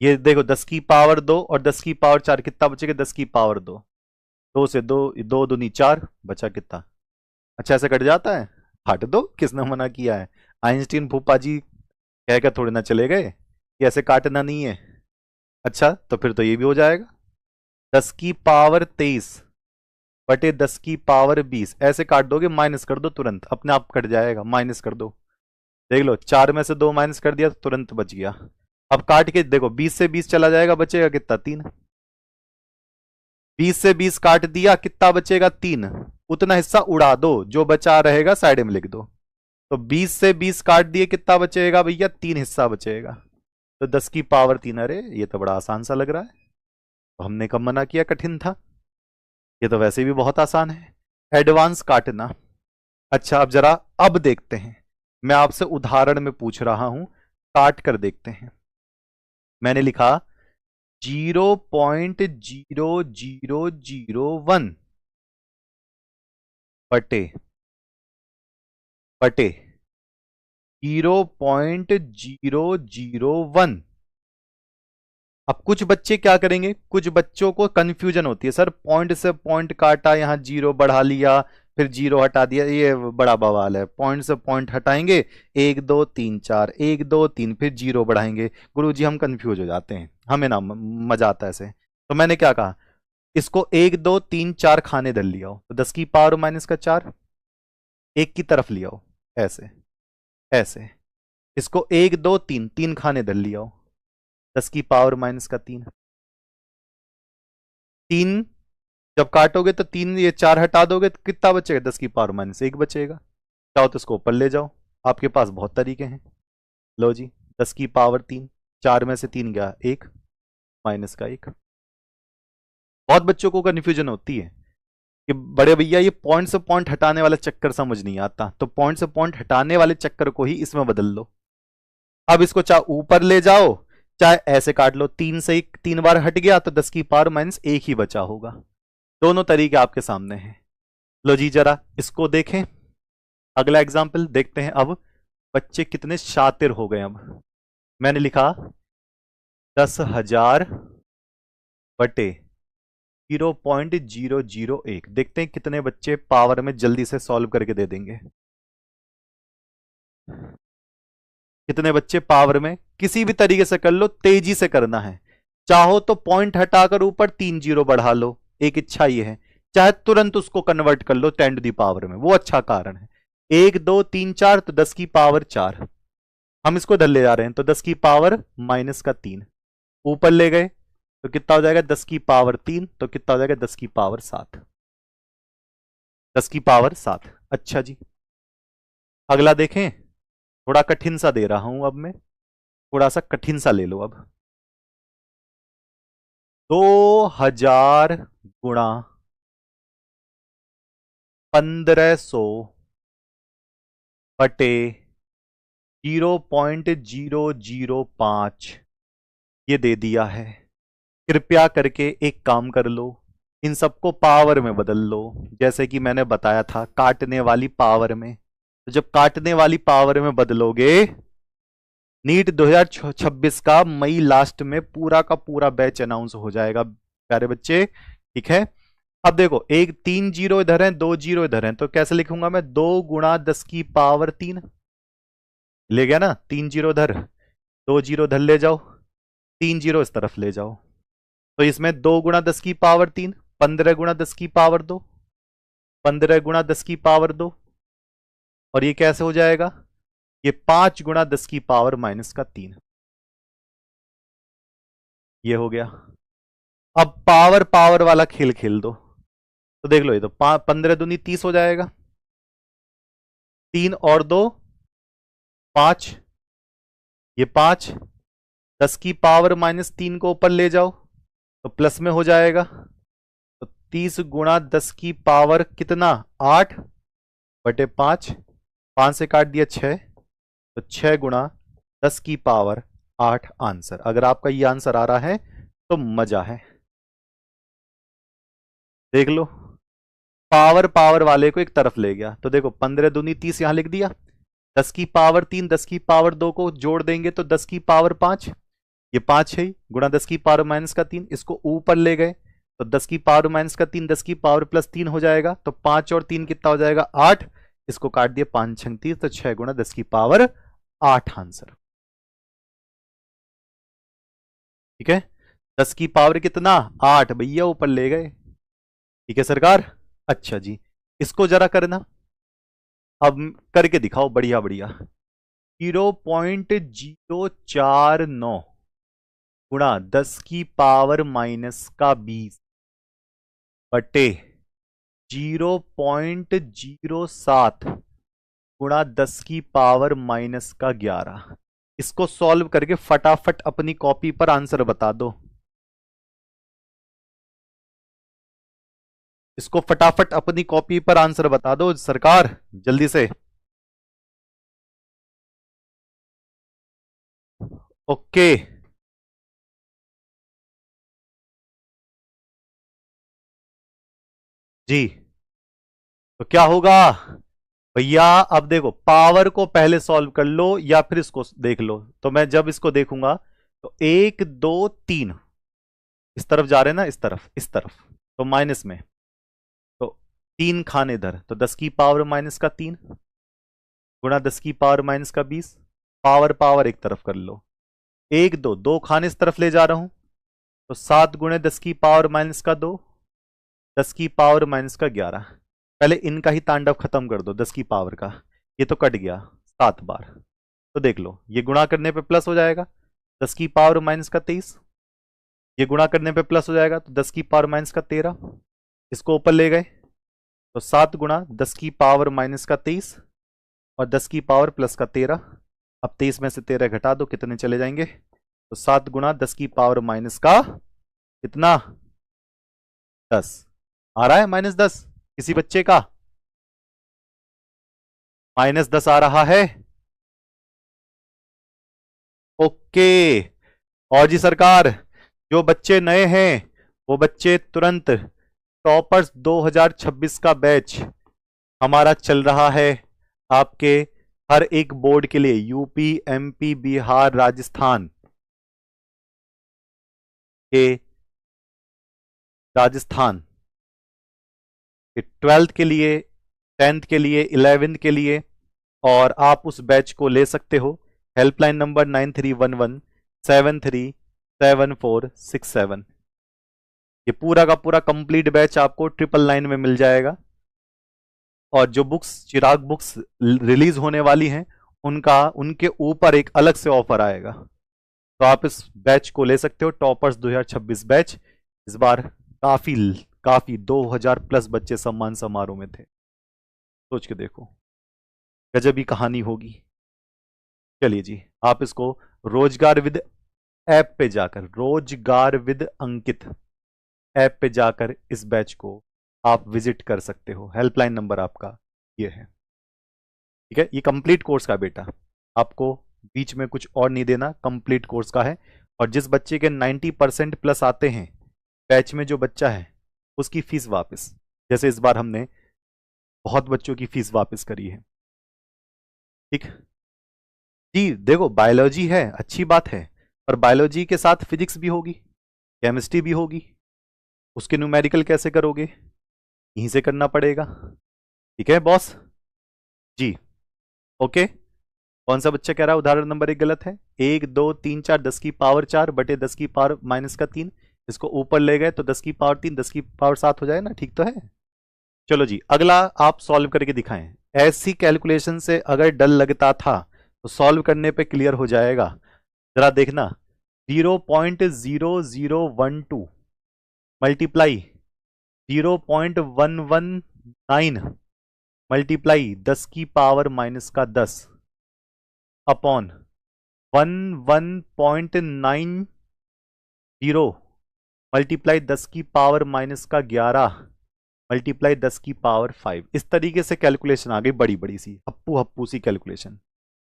ये देखो 10 की पावर 2 और 10 की पावर 4 कितना बचेगा, 10 की पावर 2, 2 से 2, 2 दूनी 4, बचा कितना। अच्छा, ऐसे कट जाता है, हट दो, किसने मना किया है, आइंस्टीन फूफा जी कहकर थोड़ी ना चले गए कि ऐसे काटना नहीं है। अच्छा, तो फिर तो ये भी हो जाएगा, 10 की पावर 23 बटे 10 की पावर 20, ऐसे काट दोगे, माइनस कर दो तुरंत अपने आप कट जाएगा, माइनस कर दो, देख लो 4 में से 2 माइनस कर दिया तो तुरंत बच गया। अब काट के देखो, 20 से 20 चला जाएगा, बचेगा कितना, 3, 20 से 20 काट दिया, कितना बचेगा, 3, उतना हिस्सा उड़ा दो, जो बचा रहेगा साइड में लिख दो। तो 20 से 20 काट दिए, कितना बचेगा भैया, 3 हिस्सा बचेगा, तो 10 की पावर 3। अरे ये तो बड़ा आसान सा लग रहा है, तो हमने कब मना किया कठिन था, ये तो वैसे भी बहुत आसान है, एडवांस काटना। अच्छा, अब जरा अब देखते हैं, मैं आपसे उदाहरण में पूछ रहा हूं, काट कर देखते हैं। मैंने लिखा 0.0001 बटे बटे 0.001, अब कुछ बच्चे क्या करेंगे, कुछ बच्चों को कंफ्यूजन होती है, सर पॉइंट से पॉइंट काटा, यहाँ जीरो बढ़ा लिया, फिर जीरो हटा दिया, ये बड़ा बवाल है। पॉइंट से पॉइंट हटाएंगे, 1 2 3 4, 1 2 3, फिर जीरो बढ़ाएंगे। गुरुजी हम कंफ्यूज हो जाते हैं, हमें ना मजा आता है ऐसे। तो मैंने क्या कहा, इसको 1 2 3 4 खाने धर लिया हो, तो 10 की पावर माइनस का 4 एक की तरफ लिया हो, ऐसे ऐसे। इसको 1 2 3 खाने धर लिया हो, 10 की पावर माइनस का 3। 3 जब काटोगे तो 3, ये 4 हटा दोगे तो कितना बचेगा, 10 की पावर माइनस 1 बचेगा। चाहो तो इसको ऊपर ले जाओ, आपके पास बहुत तरीके हैं। लो जी, 10 की पावर 3, 4 में से 3 गया 1, माइनस का 1। बहुत बच्चों को कन्फ्यूजन होती है कि बड़े भैया ये पॉइंट से पॉइंट हटाने वाला चक्कर समझ नहीं आता, तो पॉइंट से पॉइंट हटाने वाले चक्कर को ही इसमें बदल लो। अब इसको चाहे ऊपर ले जाओ, चाहे ऐसे काट लो, 3 से 3 बार हट गया तो 10 की पावर माइनस 1 ही बचा होगा। दोनों तरीके आपके सामने हैं। लो जी जरा इसको देखें, अगला एग्जाम्पल देखते हैं। अब बच्चे कितने शातिर हो गए। अब मैंने लिखा 10,000 बटे 0.001। देखते हैं कितने बच्चे पावर में जल्दी से सॉल्व करके दे देंगे। कितने बच्चे पावर में किसी भी तरीके से कर लो, तेजी से करना है। चाहो तो पॉइंट हटाकर ऊपर 3 जीरो बढ़ा लो, एक इच्छा ये है। चाहे तुरंत उसको कन्वर्ट कर लो 10 टू दी पावर में, वो अच्छा कारण है। 1 2 3 4 तो 10 की पावर 4, हम इसको इधर ले जा रहे हैं तो 10 की पावर माइनस का 3। ऊपर ले गए तो कितना हो जाएगा, 10 की पावर 3, तो कितना हो जाएगा 10 की पावर 7। 10 की पावर 7। अच्छा जी, अगला देखें। थोड़ा कठिन सा दे रहा हूं अब मैं, थोड़ा सा कठिन सा ले लो। अब 2000 गुणा 1500 बटे 0.005 ये दे दिया है। कृपया करके एक काम कर लो, इन सबको पावर में बदल लो, जैसे कि मैंने बताया था काटने वाली पावर में। तो जब काटने वाली पावर में बदलोगे, नीट 2026 का मई लास्ट में पूरा का पूरा बैच अनाउंस हो जाएगा प्यारे बच्चे, ठीक है। अब देखो, 3 जीरो इधर है, 2 जीरो इधर है, तो कैसे लिखूंगा मैं, 2 गुणा 10 की पावर 3। ले गया ना, 3 जीरो इधर, 2 जीरो इधर ले जाओ, 3 जीरो इस तरफ ले जाओ, तो इसमें 2 गुणा 10 की पावर 3, 15 गुणा 10 की पावर 2, 15 गुणा 10 की पावर 2, और ये कैसे हो जाएगा, ये 5 गुणा 10 की पावर माइनस का 3। ये हो गया। अब पावर पावर वाला खेल खेल दो, तो देख लो, ये तो 15 दूनी 30 हो जाएगा, 3 और 2 5, ये 5, 10 की पावर माइनस 3 को ऊपर ले जाओ तो प्लस में हो जाएगा, तो 30 गुणा 10 की पावर कितना, 8 बटे 5, 5 से काट दिया 6, तो 6 गुणा 10 की पावर 8 आंसर। अगर आपका ये आंसर आ रहा है तो मजा है। देख लो, पावर पावर वाले को एक तरफ ले गया, तो देखो 15 दूनी 30 यहां लिख दिया, 10 की पावर 3, 10 की पावर 2 को जोड़ देंगे तो 10 की पावर 5, ये 5 है, गुणा 10 की पावर माइनस का 3, इसको ऊपर ले गए तो 10 की पावर माइनस का 3, 10 की पावर प्लस 3 हो जाएगा, तो 5 और 3 कितना हो जाएगा, 8, इसको काट दिया 5 6 30, तो 6 गुणा 10 की पावर 8 आंसर। ठीक है, 10 की पावर कितना, 8 भैया ऊपर ले गए, ठीक है सरकार। अच्छा जी, इसको जरा करना, अब करके दिखाओ, बढ़िया बढ़िया। 0.049 गुणा 10 की पावर माइनस का 20 बटे 0.07 गुणा 10 की पावर माइनस का 11। इसको सॉल्व करके फटाफट अपनी कॉपी पर आंसर बता दो। इसको फटाफट अपनी कॉपी पर आंसर बता दो सरकार, जल्दी से। ओके, जी तो क्या होगा भैया, अब देखो पावर को पहले सॉल्व कर लो या फिर इसको देख लो। तो मैं जब इसको देखूंगा तो 1 2 3 इस तरफ जा रहे हैं ना, इस तरफ तो माइनस में, तो 3 खाने इधर, तो 10 की पावर माइनस का 3 गुणा 10 की पावर माइनस का 20, पावर पावर एक तरफ कर लो। 1 2 खाने इस तरफ ले जा रहा हूं, तो 7 गुणे 10 की पावर माइनस का 2, 10 की पावर माइनस का 11। पहले इनका ही तांडव खत्म कर दो, 10 की पावर का, ये तो कट गया 7 बार। तो देख लो, ये गुणा करने पे प्लस हो जाएगा 10 की पावर माइनस का 23, ये गुणा करने पे प्लस हो जाएगा तो 10 की पावर माइनस का 13, इसको ऊपर ले गए तो 7 गुणा 10 की पावर माइनस का 23 और 10 की पावर प्लस का 13। अब 23 में से 13 घटा दो, कितने चले जाएंगे, तो 7 गुणा 10 की पावर माइनस का कितना, 10 आ रहा है, -10 किसी बच्चे का -10 आ रहा है। ओके, और जी सरकार, जो बच्चे नए हैं वो बच्चे तुरंत, टॉपर्स 2026 का बैच हमारा चल रहा है आपके हर एक बोर्ड के लिए, यूपी एमपी बिहार राजस्थान के, राजस्थान के 12th के लिए, 10th के लिए, 11th के लिए, और आप उस बैच को ले सकते हो। Helpline number 9311737467। ये पूरा का पूरा कंप्लीट बैच आपको 999 में मिल जाएगा। और जो बुक्स, चिराग बुक्स रिलीज होने वाली हैं, उनका उनके ऊपर एक अलग से ऑफर आएगा, तो आप इस बैच को ले सकते हो, टॉपर्स 2026 बैच। इस बार काफी काफी 2000 प्लस बच्चे सम्मान समारोह में थे, सोच के देखो, गजब ही कहानी होगी। चलिए जी, आप इसको रोजगार विद ऐप पे जाकर, रोजगार विद अंकित ऐप पे जाकर इस बैच को आप विजिट कर सकते हो। हेल्पलाइन नंबर आपका ये है, ठीक है। ये कंप्लीट कोर्स का बेटा, आपको बीच में कुछ और नहीं देना, कंप्लीट कोर्स का है। और जिस बच्चे के 90% प्लस आते हैं बैच में, जो बच्चा है उसकी फीस वापस, जैसे इस बार हमने बहुत बच्चों की फीस वापस करी है, ठीक जी। देखो, बायोलॉजी है, अच्छी बात है, पर बायोलॉजी के साथ फिजिक्स भी होगी, केमिस्ट्री भी होगी, उसके न्यूमेरिकल कैसे करोगे, यहीं से करना पड़ेगा, ठीक है बॉस जी। ओके, कौन सा बच्चा कह रहा है उदाहरण नंबर 1 गलत है, 1 2 3 4 10 की पावर 4 बटे 10 की पावर माइनस का 3, इसको ऊपर ले गए तो 10 की पावर 3 10 की पावर 7 हो जाए ना, ठीक तो है। चलो जी, अगला आप सॉल्व करके दिखाएं। ऐसी कैलकुलेशन से अगर डर लगता था तो सॉल्व करने पे क्लियर हो जाएगा। जरा देखना, 0.0012 मल्टीप्लाई 0.119 मल्टीप्लाई 10 की पावर माइनस का 10 अपॉन 11.90 मल्टीप्लाई 10 की पावर माइनस का 11 मल्टीप्लाई 10 की पावर 5। इस तरीके से कैलकुलेशन आ गई, बड़ी बड़ी सी हप्पू हप्पू सी कैलकुलेशन।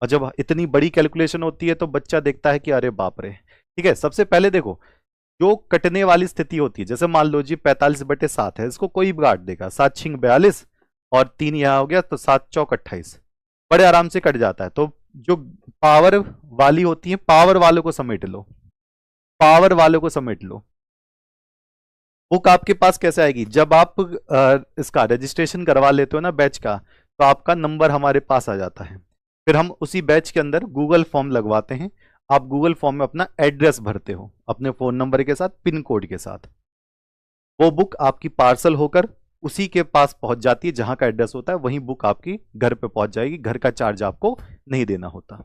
और जब इतनी बड़ी कैलकुलेशन होती है तो बच्चा देखता है कि अरे बाप रे। ठीक है, सबसे पहले देखो, जो कटने वाली स्थिति होती है, जैसे मान लो जी 45/7 है, इसको कोई भी काट देगा, 7 6 42 और 3 यहां हो गया, तो 7 चौक 28, बड़े आराम से कट जाता है। तो जो पावर वाली होती है, पावर वालों को समेट लो, पावर वालों को समेट लो। बुक आपके पास कैसे आएगी, जब आप इसका रजिस्ट्रेशन करवा लेते हो ना बैच का, तो आपका नंबर हमारे पास आ जाता है। फिर हम उसी बैच के अंदर गूगल फॉर्म लगवाते हैं। आप गूगल फॉर्म में अपना एड्रेस भरते हो, अपने फोन नंबर के साथ, पिन कोड के साथ। वो बुक आपकी पार्सल होकर उसी के पास पहुंच जाती है, जहां का एड्रेस होता है वहीं बुक आपकी घर पे पहुंच जाएगी। घर का चार्ज आपको नहीं देना होता,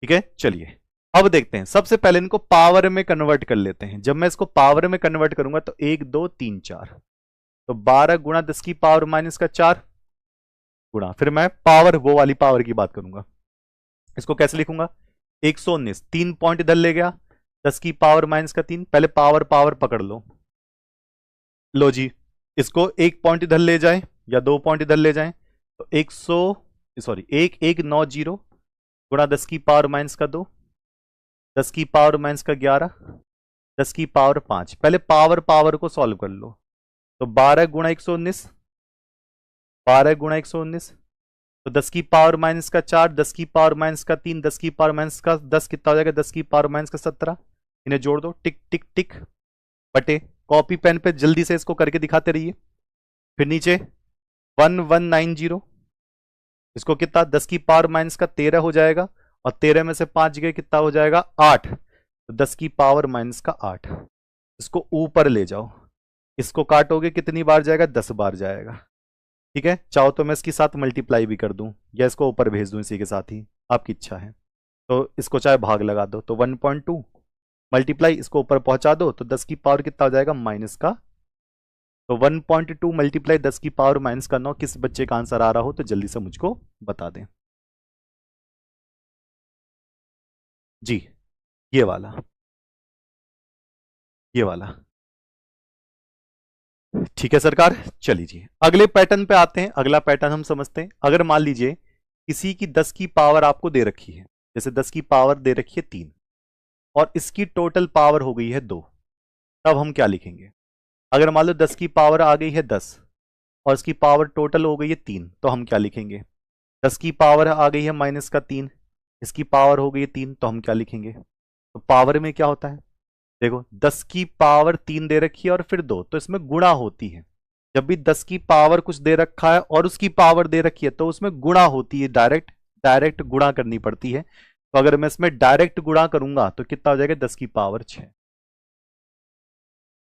ठीक है। चलिए अब देखते हैं, सबसे पहले इनको पावर में कन्वर्ट कर लेते हैं। जब मैं इसको पावर में कन्वर्ट करूंगा तो 1 2 3 4, तो 12 गुणा 10 की पावर माइनस का 4 गुणा, फिर मैं पावर, वो वाली पावर की बात करूंगा। इसको कैसे लिखूंगा, 119, 3 पॉइंट इधर ले गया, 10 की पावर माइनस का 3, पहले पावर पावर पकड़ लो। लो जी, इसको 1 पॉइंट इधर ले जाए या 2 पॉइंट इधर ले जाए, तो 1190 गुणा 10 की पावर माइनस का 2, 10 की पावर माइनस का 11, 10 की पावर 5। पहले पावर पावर को सॉल्व कर लो, तो 12 गुणा 119, 12 गुणा 119, तो 10 की पावर माइनस का 4, 10 की पावर माइनस का 3, 10 की पावर माइनस का 10 कितना हो जाएगा, 10 की पावर माइनस का 17। इन्हें जोड़ दो, टिक टिक टिक, बटे कॉपी पेन पे जल्दी से इसको करके दिखाते रहिए। फिर नीचे 1190, इसको कितना, 10 की पावर माइनस का 13 हो जाएगा, और 13 में से 5 गए कितना हो जाएगा, 8। तो 10 की पावर माइनस का 8, इसको ऊपर ले जाओ, इसको काटोगे कितनी बार जाएगा, 10 बार जाएगा। ठीक है, चाहो तो मैं इसके साथ मल्टीप्लाई भी कर दूं या इसको ऊपर भेज दूं इसी के साथ ही, आपकी इच्छा है। तो इसको चाहे भाग लगा दो, तो 1.2 मल्टीप्लाई, इसको ऊपर पहुंचा दो तो 10 की पावर कितना हो जाएगा, माइनस का। तो 1.2 मल्टीप्लाई 10 की पावर माइनस का 9, किस बच्चे का आंसर आ रहा हो तो जल्दी से मुझको बता दें जी। ये वाला, ये वाला। ठीक है सरकार, चलिए अगले पैटर्न पे आते हैं। अगला पैटर्न हम समझते हैं। अगर मान लीजिए किसी की 10 की पावर आपको दे रखी है, जैसे 10 की पावर दे रखी है 3 और इसकी टोटल पावर हो गई है 2, तब हम क्या लिखेंगे। अगर मान लो 10 की पावर आ गई है 10 और इसकी पावर टोटल हो गई है 3, तो हम क्या लिखेंगे। 10 की पावर आ गई है माइनस का 3, इसकी पावर हो गई है 3, तो हम क्या लिखेंगे। तो पावर में क्या होता है, देखो 10 की पावर 3 दे रखी है और फिर 2, तो इसमें गुणा होती है। जब भी 10 की पावर कुछ दे रखा है और उसकी पावर दे रखी है तो उसमें गुणा होती है, डायरेक्ट डायरेक्ट गुणा करनी पड़ती है। तो अगर मैं इसमें डायरेक्ट गुणा करूंगा तो कितना हो जाएगा, 10 की पावर 6।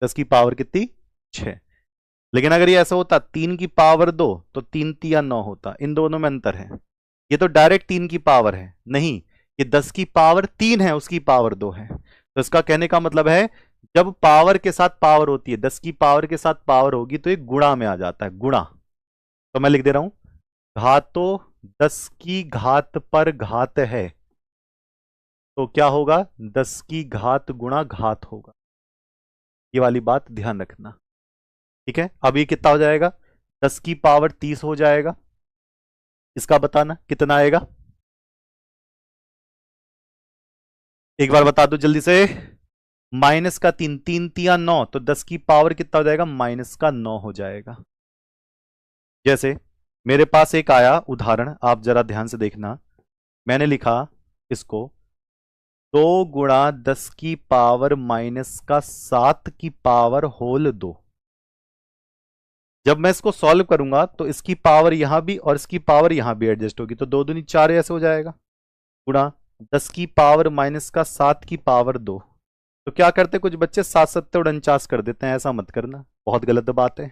10 की पावर कितनी, 6। लेकिन अगर ये ऐसा होता 3 की पावर 2 तो 3 तिया 9 होता, इन दोनों में अंतर है। ये तो डायरेक्ट 3 की पावर है, नहीं, ये 10 की पावर 3 है, उसकी पावर 2 है। तो इसका कहने का मतलब है जब पावर के साथ पावर होती है, 10 की पावर के साथ पावर होगी तो ये गुणा में आ जाता है, गुणा। तो मैं लिख दे रहा हूं, घातो 10 की घात पर घात है, तो क्या होगा, 10 की घात गुणा घात होगा। ये वाली बात ध्यान रखना। ठीक है, अब ये कितना हो जाएगा, 10 की पावर 30 हो जाएगा। इसका बताना कितना आएगा, एक बार बता दो जल्दी से। माइनस का 3, 3 तिया 9, तो 10 की पावर कितना हो जाएगा, माइनस का 9 हो जाएगा। जैसे मेरे पास एक आया उदाहरण, आप जरा ध्यान से देखना। मैंने लिखा इसको 2 गुणा 10 की पावर माइनस का 7 की पावर होल 2। जब मैं इसको सॉल्व करूंगा तो इसकी पावर यहां भी और इसकी पावर यहां भी एडजस्ट होगी, तो 2 दूनी 4 ऐसे हो जाएगा, गुणा 10 की पावर माइनस का 7 की पावर 2। तो क्या करते कुछ बच्चे 7 7 49 कर देते हैं, ऐसा मत करना, बहुत गलत बात है।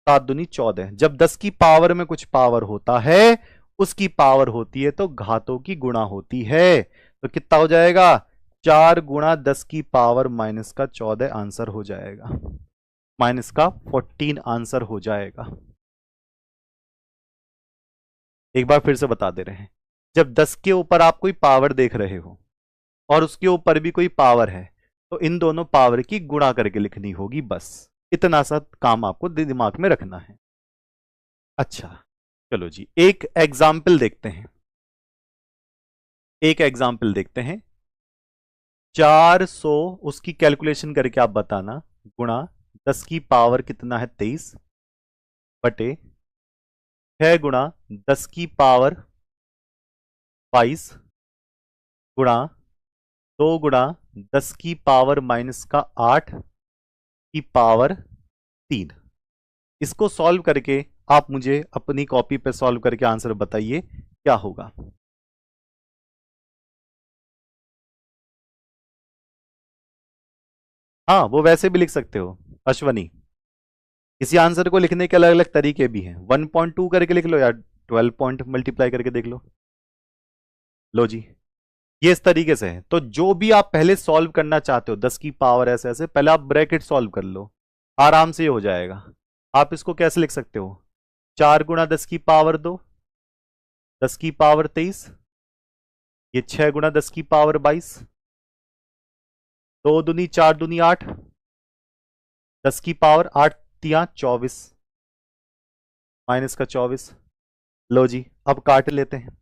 7 दूनी 14। जब 10 की पावर में कुछ पावर होता है, उसकी पावर होती है तो घातों की गुणा होती है। तो कितना हो जाएगा, 4 गुणा 10 की पावर माइनस का 14 आंसर हो जाएगा, माइनस का 14 आंसर हो जाएगा। एक बार फिर से बता दे रहे हैं, जब 10 के ऊपर आप कोई पावर देख रहे हो और उसके ऊपर भी कोई पावर है, तो इन दोनों पावर की गुणा करके लिखनी होगी, बस इतना सा काम आपको दिमाग में रखना है। अच्छा चलो जी, एक एग्जाम्पल देखते हैं, एक एग्जाम्पल देखते हैं। 400, उसकी कैलकुलेशन करके आप बताना, गुणा 10 की पावर कितना है 23, बटे 6 गुणा 10 की पावर 22, गुणा 2 गुणा 10 की पावर माइनस का 8 की पावर 3। इसको सॉल्व करके आप मुझे अपनी कॉपी पे सॉल्व करके आंसर बताइए क्या होगा। हाँ वो वैसे भी लिख सकते हो अश्वनी, इसी आंसर को लिखने के अलग अलग तरीके भी हैं। 1.2 करके लिख लो या 12 पॉइंट मल्टीप्लाई करके देख लो। लो जी, ये इस तरीके से है। तो जो भी आप पहले सॉल्व करना चाहते हो 10 की पावर ऐसे ऐसे, पहले आप ब्रैकेट सॉल्व कर लो, आराम से ये हो जाएगा। आप इसको कैसे लिख सकते हो, 4 गुणा 10 की पावर 2, 10 की पावर 23, ये 6 गुणा 10 की पावर 22, 2 दूनी 4 दूनी 8, 10 की पावर 8 तिया 24, माइनस का 24। लो जी, अब काट लेते हैं।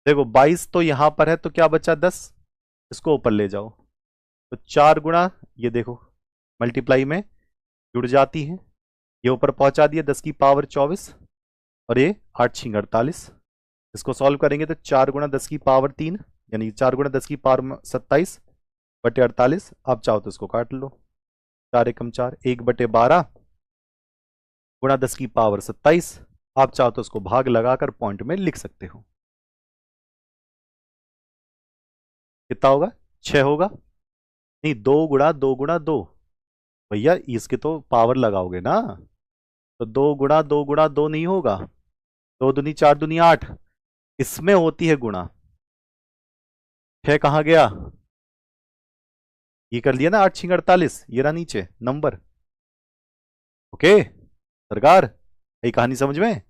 देखो 22 तो यहां पर है तो क्या बचा 10, इसको ऊपर ले जाओ, तो 4 गुणा, ये देखो मल्टीप्लाई में जुड़ जाती है, ये ऊपर पहुंचा दिया 10 की पावर 24, और ये 8 छिंग 48, इसको सॉल्व करेंगे तो 4 गुणा 10 की पावर 3 यानी 4 गुणा 10 की पावर 27 बटे 48। आप चाहो तो इसको काट लो, 4 एकम 4, 1 बटे 12 गुणा 10 की पावर 27। आप चाहो तो उसको भाग लगाकर पॉइंट में लिख सकते हो। कितना होगा? 6 होगा। नहीं, 2 गुणा 2 गुणा 2। भैया इसके तो पावर लगाओगे ना, तो 2 गुणा 2 गुणा 2 नहीं होगा, 2 दूनी 4 दूनी 8, इसमें होती है गुणा। 6 कहाँ गया? ये कर लिया ना, 8 6 48, ये रहा नीचे नंबर। ओके सरकार, ये कहानी समझ में?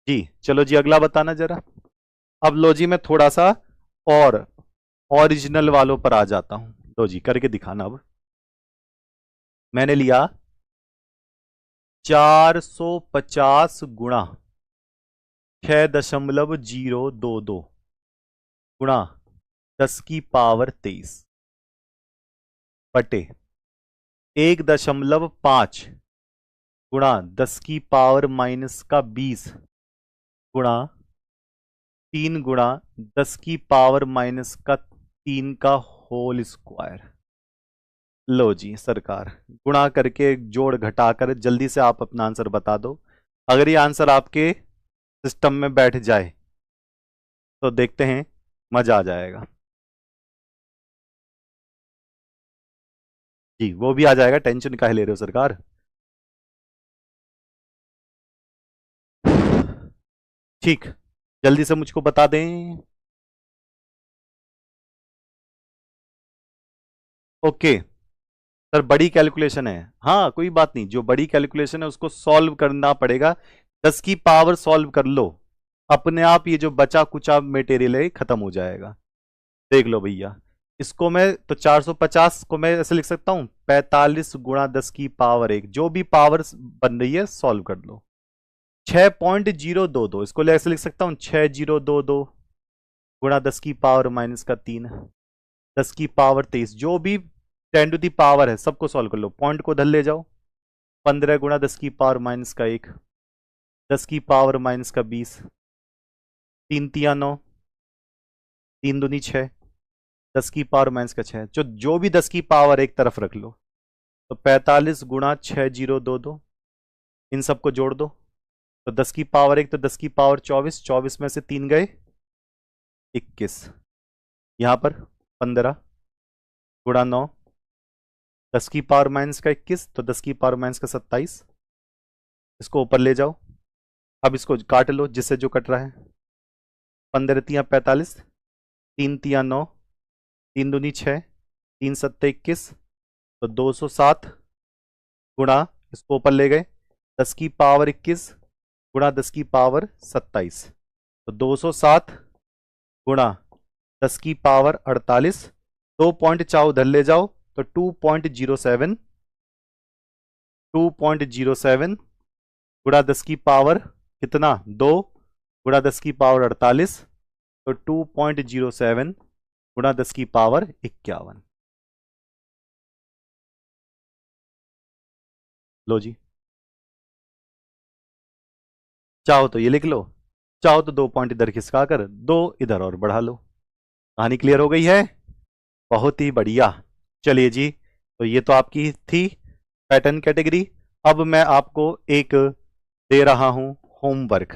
जी चलो जी, अगला बताना जरा। अब लो जी, मैं थोड़ा सा और ओरिजिनल वालों पर आ जाता हूं। लो जी करके दिखाना। अब मैंने लिया 450 गुणा 6.022 गुणा 10 की पावर 23 बटे 1.5 गुणा 10 की पावर -20 गुणा 3 गुणा 10 की पावर -3 का होल स्क्वायर। लो जी सरकार, गुणा करके जोड़ घटाकर जल्दी से आप अपना आंसर बता दो। अगर ये आंसर आपके सिस्टम में बैठ जाए तो देखते हैं, मजा आ जाएगा। जी वो भी आ जाएगा, टेंशन काहे ले रहे हो सरकार। ठीक, जल्दी से मुझको बता दें। ओके सर, बड़ी कैलकुलेशन है। हाँ कोई बात नहीं, जो बड़ी कैलकुलेशन है उसको सॉल्व करना पड़ेगा। 10 की पावर सॉल्व कर लो, अपने आप ये जो बचा कुचा मटेरियल है खत्म हो जाएगा। देख लो भैया, इसको मैं तो 450 को मैं ऐसे लिख सकता हूं, 45 गुणा 10 की पावर 1, जो भी पावर बन रही है सॉल्व कर लो। 6.022, इसको ऐसे लिख सकता हूं, 6022 गुणा 10 की पावर -3 10 की पावर 23, जो भी 10 टू दी पावर है सबको सॉल्व कर लो। पॉइंट को धल ले जाओ, 15 गुणा 10 की पावर -1 10 की पावर -20 3 तिया 9 3 दूनी 6 10 की पावर -6, जो भी 10 की पावर एक तरफ रख लो। तो 45 गुणा 6022, इन सबको जोड़ दो। तो 10 की पावर 1 तो 10 की पावर 24, 24 में से 3 गए 21, यहां पर 15 गुणा 9 10 की पावर -21 तो 10 की पावर -27, इसको ऊपर ले जाओ। अब इसको काट लो जिससे जो कट रहा है। 15 तिया 45, 3 तिया 9, 3 दूनी 6, 3 सत्ते 21, तो 207 गुणा, इसको ऊपर ले गए, 10 की पावर 21 गुणा 10 की पावर 27, तो 207 गुणा 10 की पावर 48, 2 पॉइंट चाहो उधर ले जाओ तो 2.07 गुणा 10 की पावर कितना 2 गुणा 10 की पावर 48, तो 2.07 गुणा 10 की पावर 51। लो जी, चाहो तो ये लिख लो, चाहो तो 2 पॉइंट इधर खिसका कर 2 इधर और बढ़ा लो। कहानी क्लियर हो गई है? बहुत ही बढ़िया। चलिए जी, तो ये तो आपकी थी पैटर्न कैटेगरी। अब मैं आपको एक दे रहा हूं होमवर्क।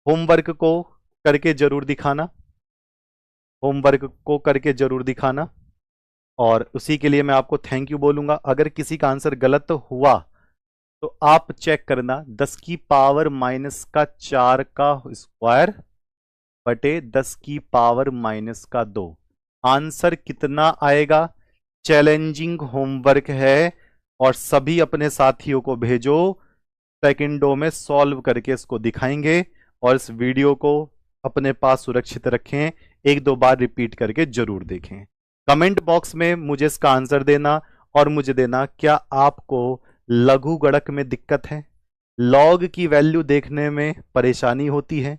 होमवर्क को करके जरूर दिखाना, होमवर्क को करके जरूर दिखाना, और उसी के लिए मैं आपको थैंक यू बोलूंगा। अगर किसी का आंसर गलत हुआ तो आप चेक करना, 10 की पावर -4 का स्क्वायर बटे 10 की पावर -2, आंसर कितना आएगा। चैलेंजिंग होमवर्क है और सभी अपने साथियों को भेजो, सेकंडों में सॉल्व करके इसको दिखाएंगे। और इस वीडियो को अपने पास सुरक्षित रखें, 1-2 बार रिपीट करके जरूर देखें। कमेंट बॉक्स में मुझे इसका आंसर देना और मुझे देना, क्या आपको लघु गणक में दिक्कत है, लॉग की वैल्यू देखने में परेशानी होती है,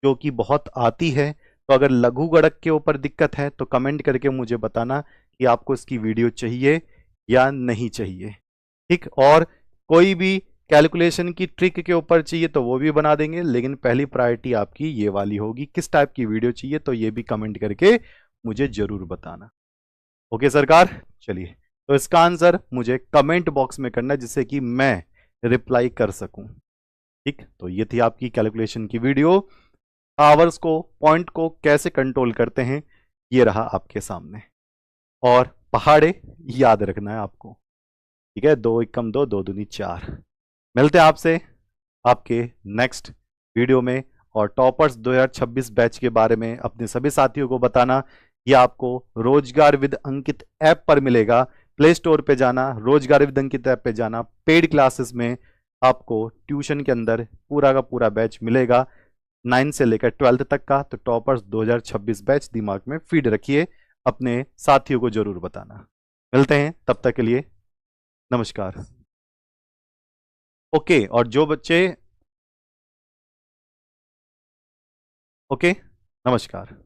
जो कि बहुत आती है। तो अगर लघु गणक के ऊपर दिक्कत है तो कमेंट करके मुझे बताना कि आपको इसकी वीडियो चाहिए या नहीं चाहिए। ठीक, और कोई भी कैलकुलेशन की ट्रिक के ऊपर चाहिए तो वो भी बना देंगे, लेकिन पहली प्रायोरिटी आपकी ये वाली होगी। किस टाइप की वीडियो चाहिए तो ये भी कमेंट करके मुझे जरूर बताना। ओके सरकार, चलिए तो इसका आंसर मुझे कमेंट बॉक्स में करना जिससे कि मैं रिप्लाई कर सकूं। ठीक, तो ये थी आपकी कैलकुलेशन की वीडियो। आवर्स को, पॉइंट को कैसे कंट्रोल करते हैं ये रहा आपके सामने। और पहाड़े याद रखना है आपको। ठीक है, 2 एकम 2, 2 दूनी 4। मिलते हैं आपसे आपके नेक्स्ट वीडियो में। और टॉपर्स 2026 बैच के बारे में अपने सभी साथियों को बताना। यह आपको रोजगार विद अंकित ऐप पर मिलेगा। प्ले स्टोर पे जाना, रोजगार विद अंकित ऐप पे जाना, पेड क्लासेस में आपको ट्यूशन के अंदर पूरा का पूरा बैच मिलेगा 9 से लेकर 12th तक का। तो टॉपर्स 2026 बैच दिमाग में फीड रखिए, अपने साथियों को जरूर बताना। मिलते हैं, तब तक के लिए नमस्कार। ओके, और जो बच्चे, ओके, नमस्कार।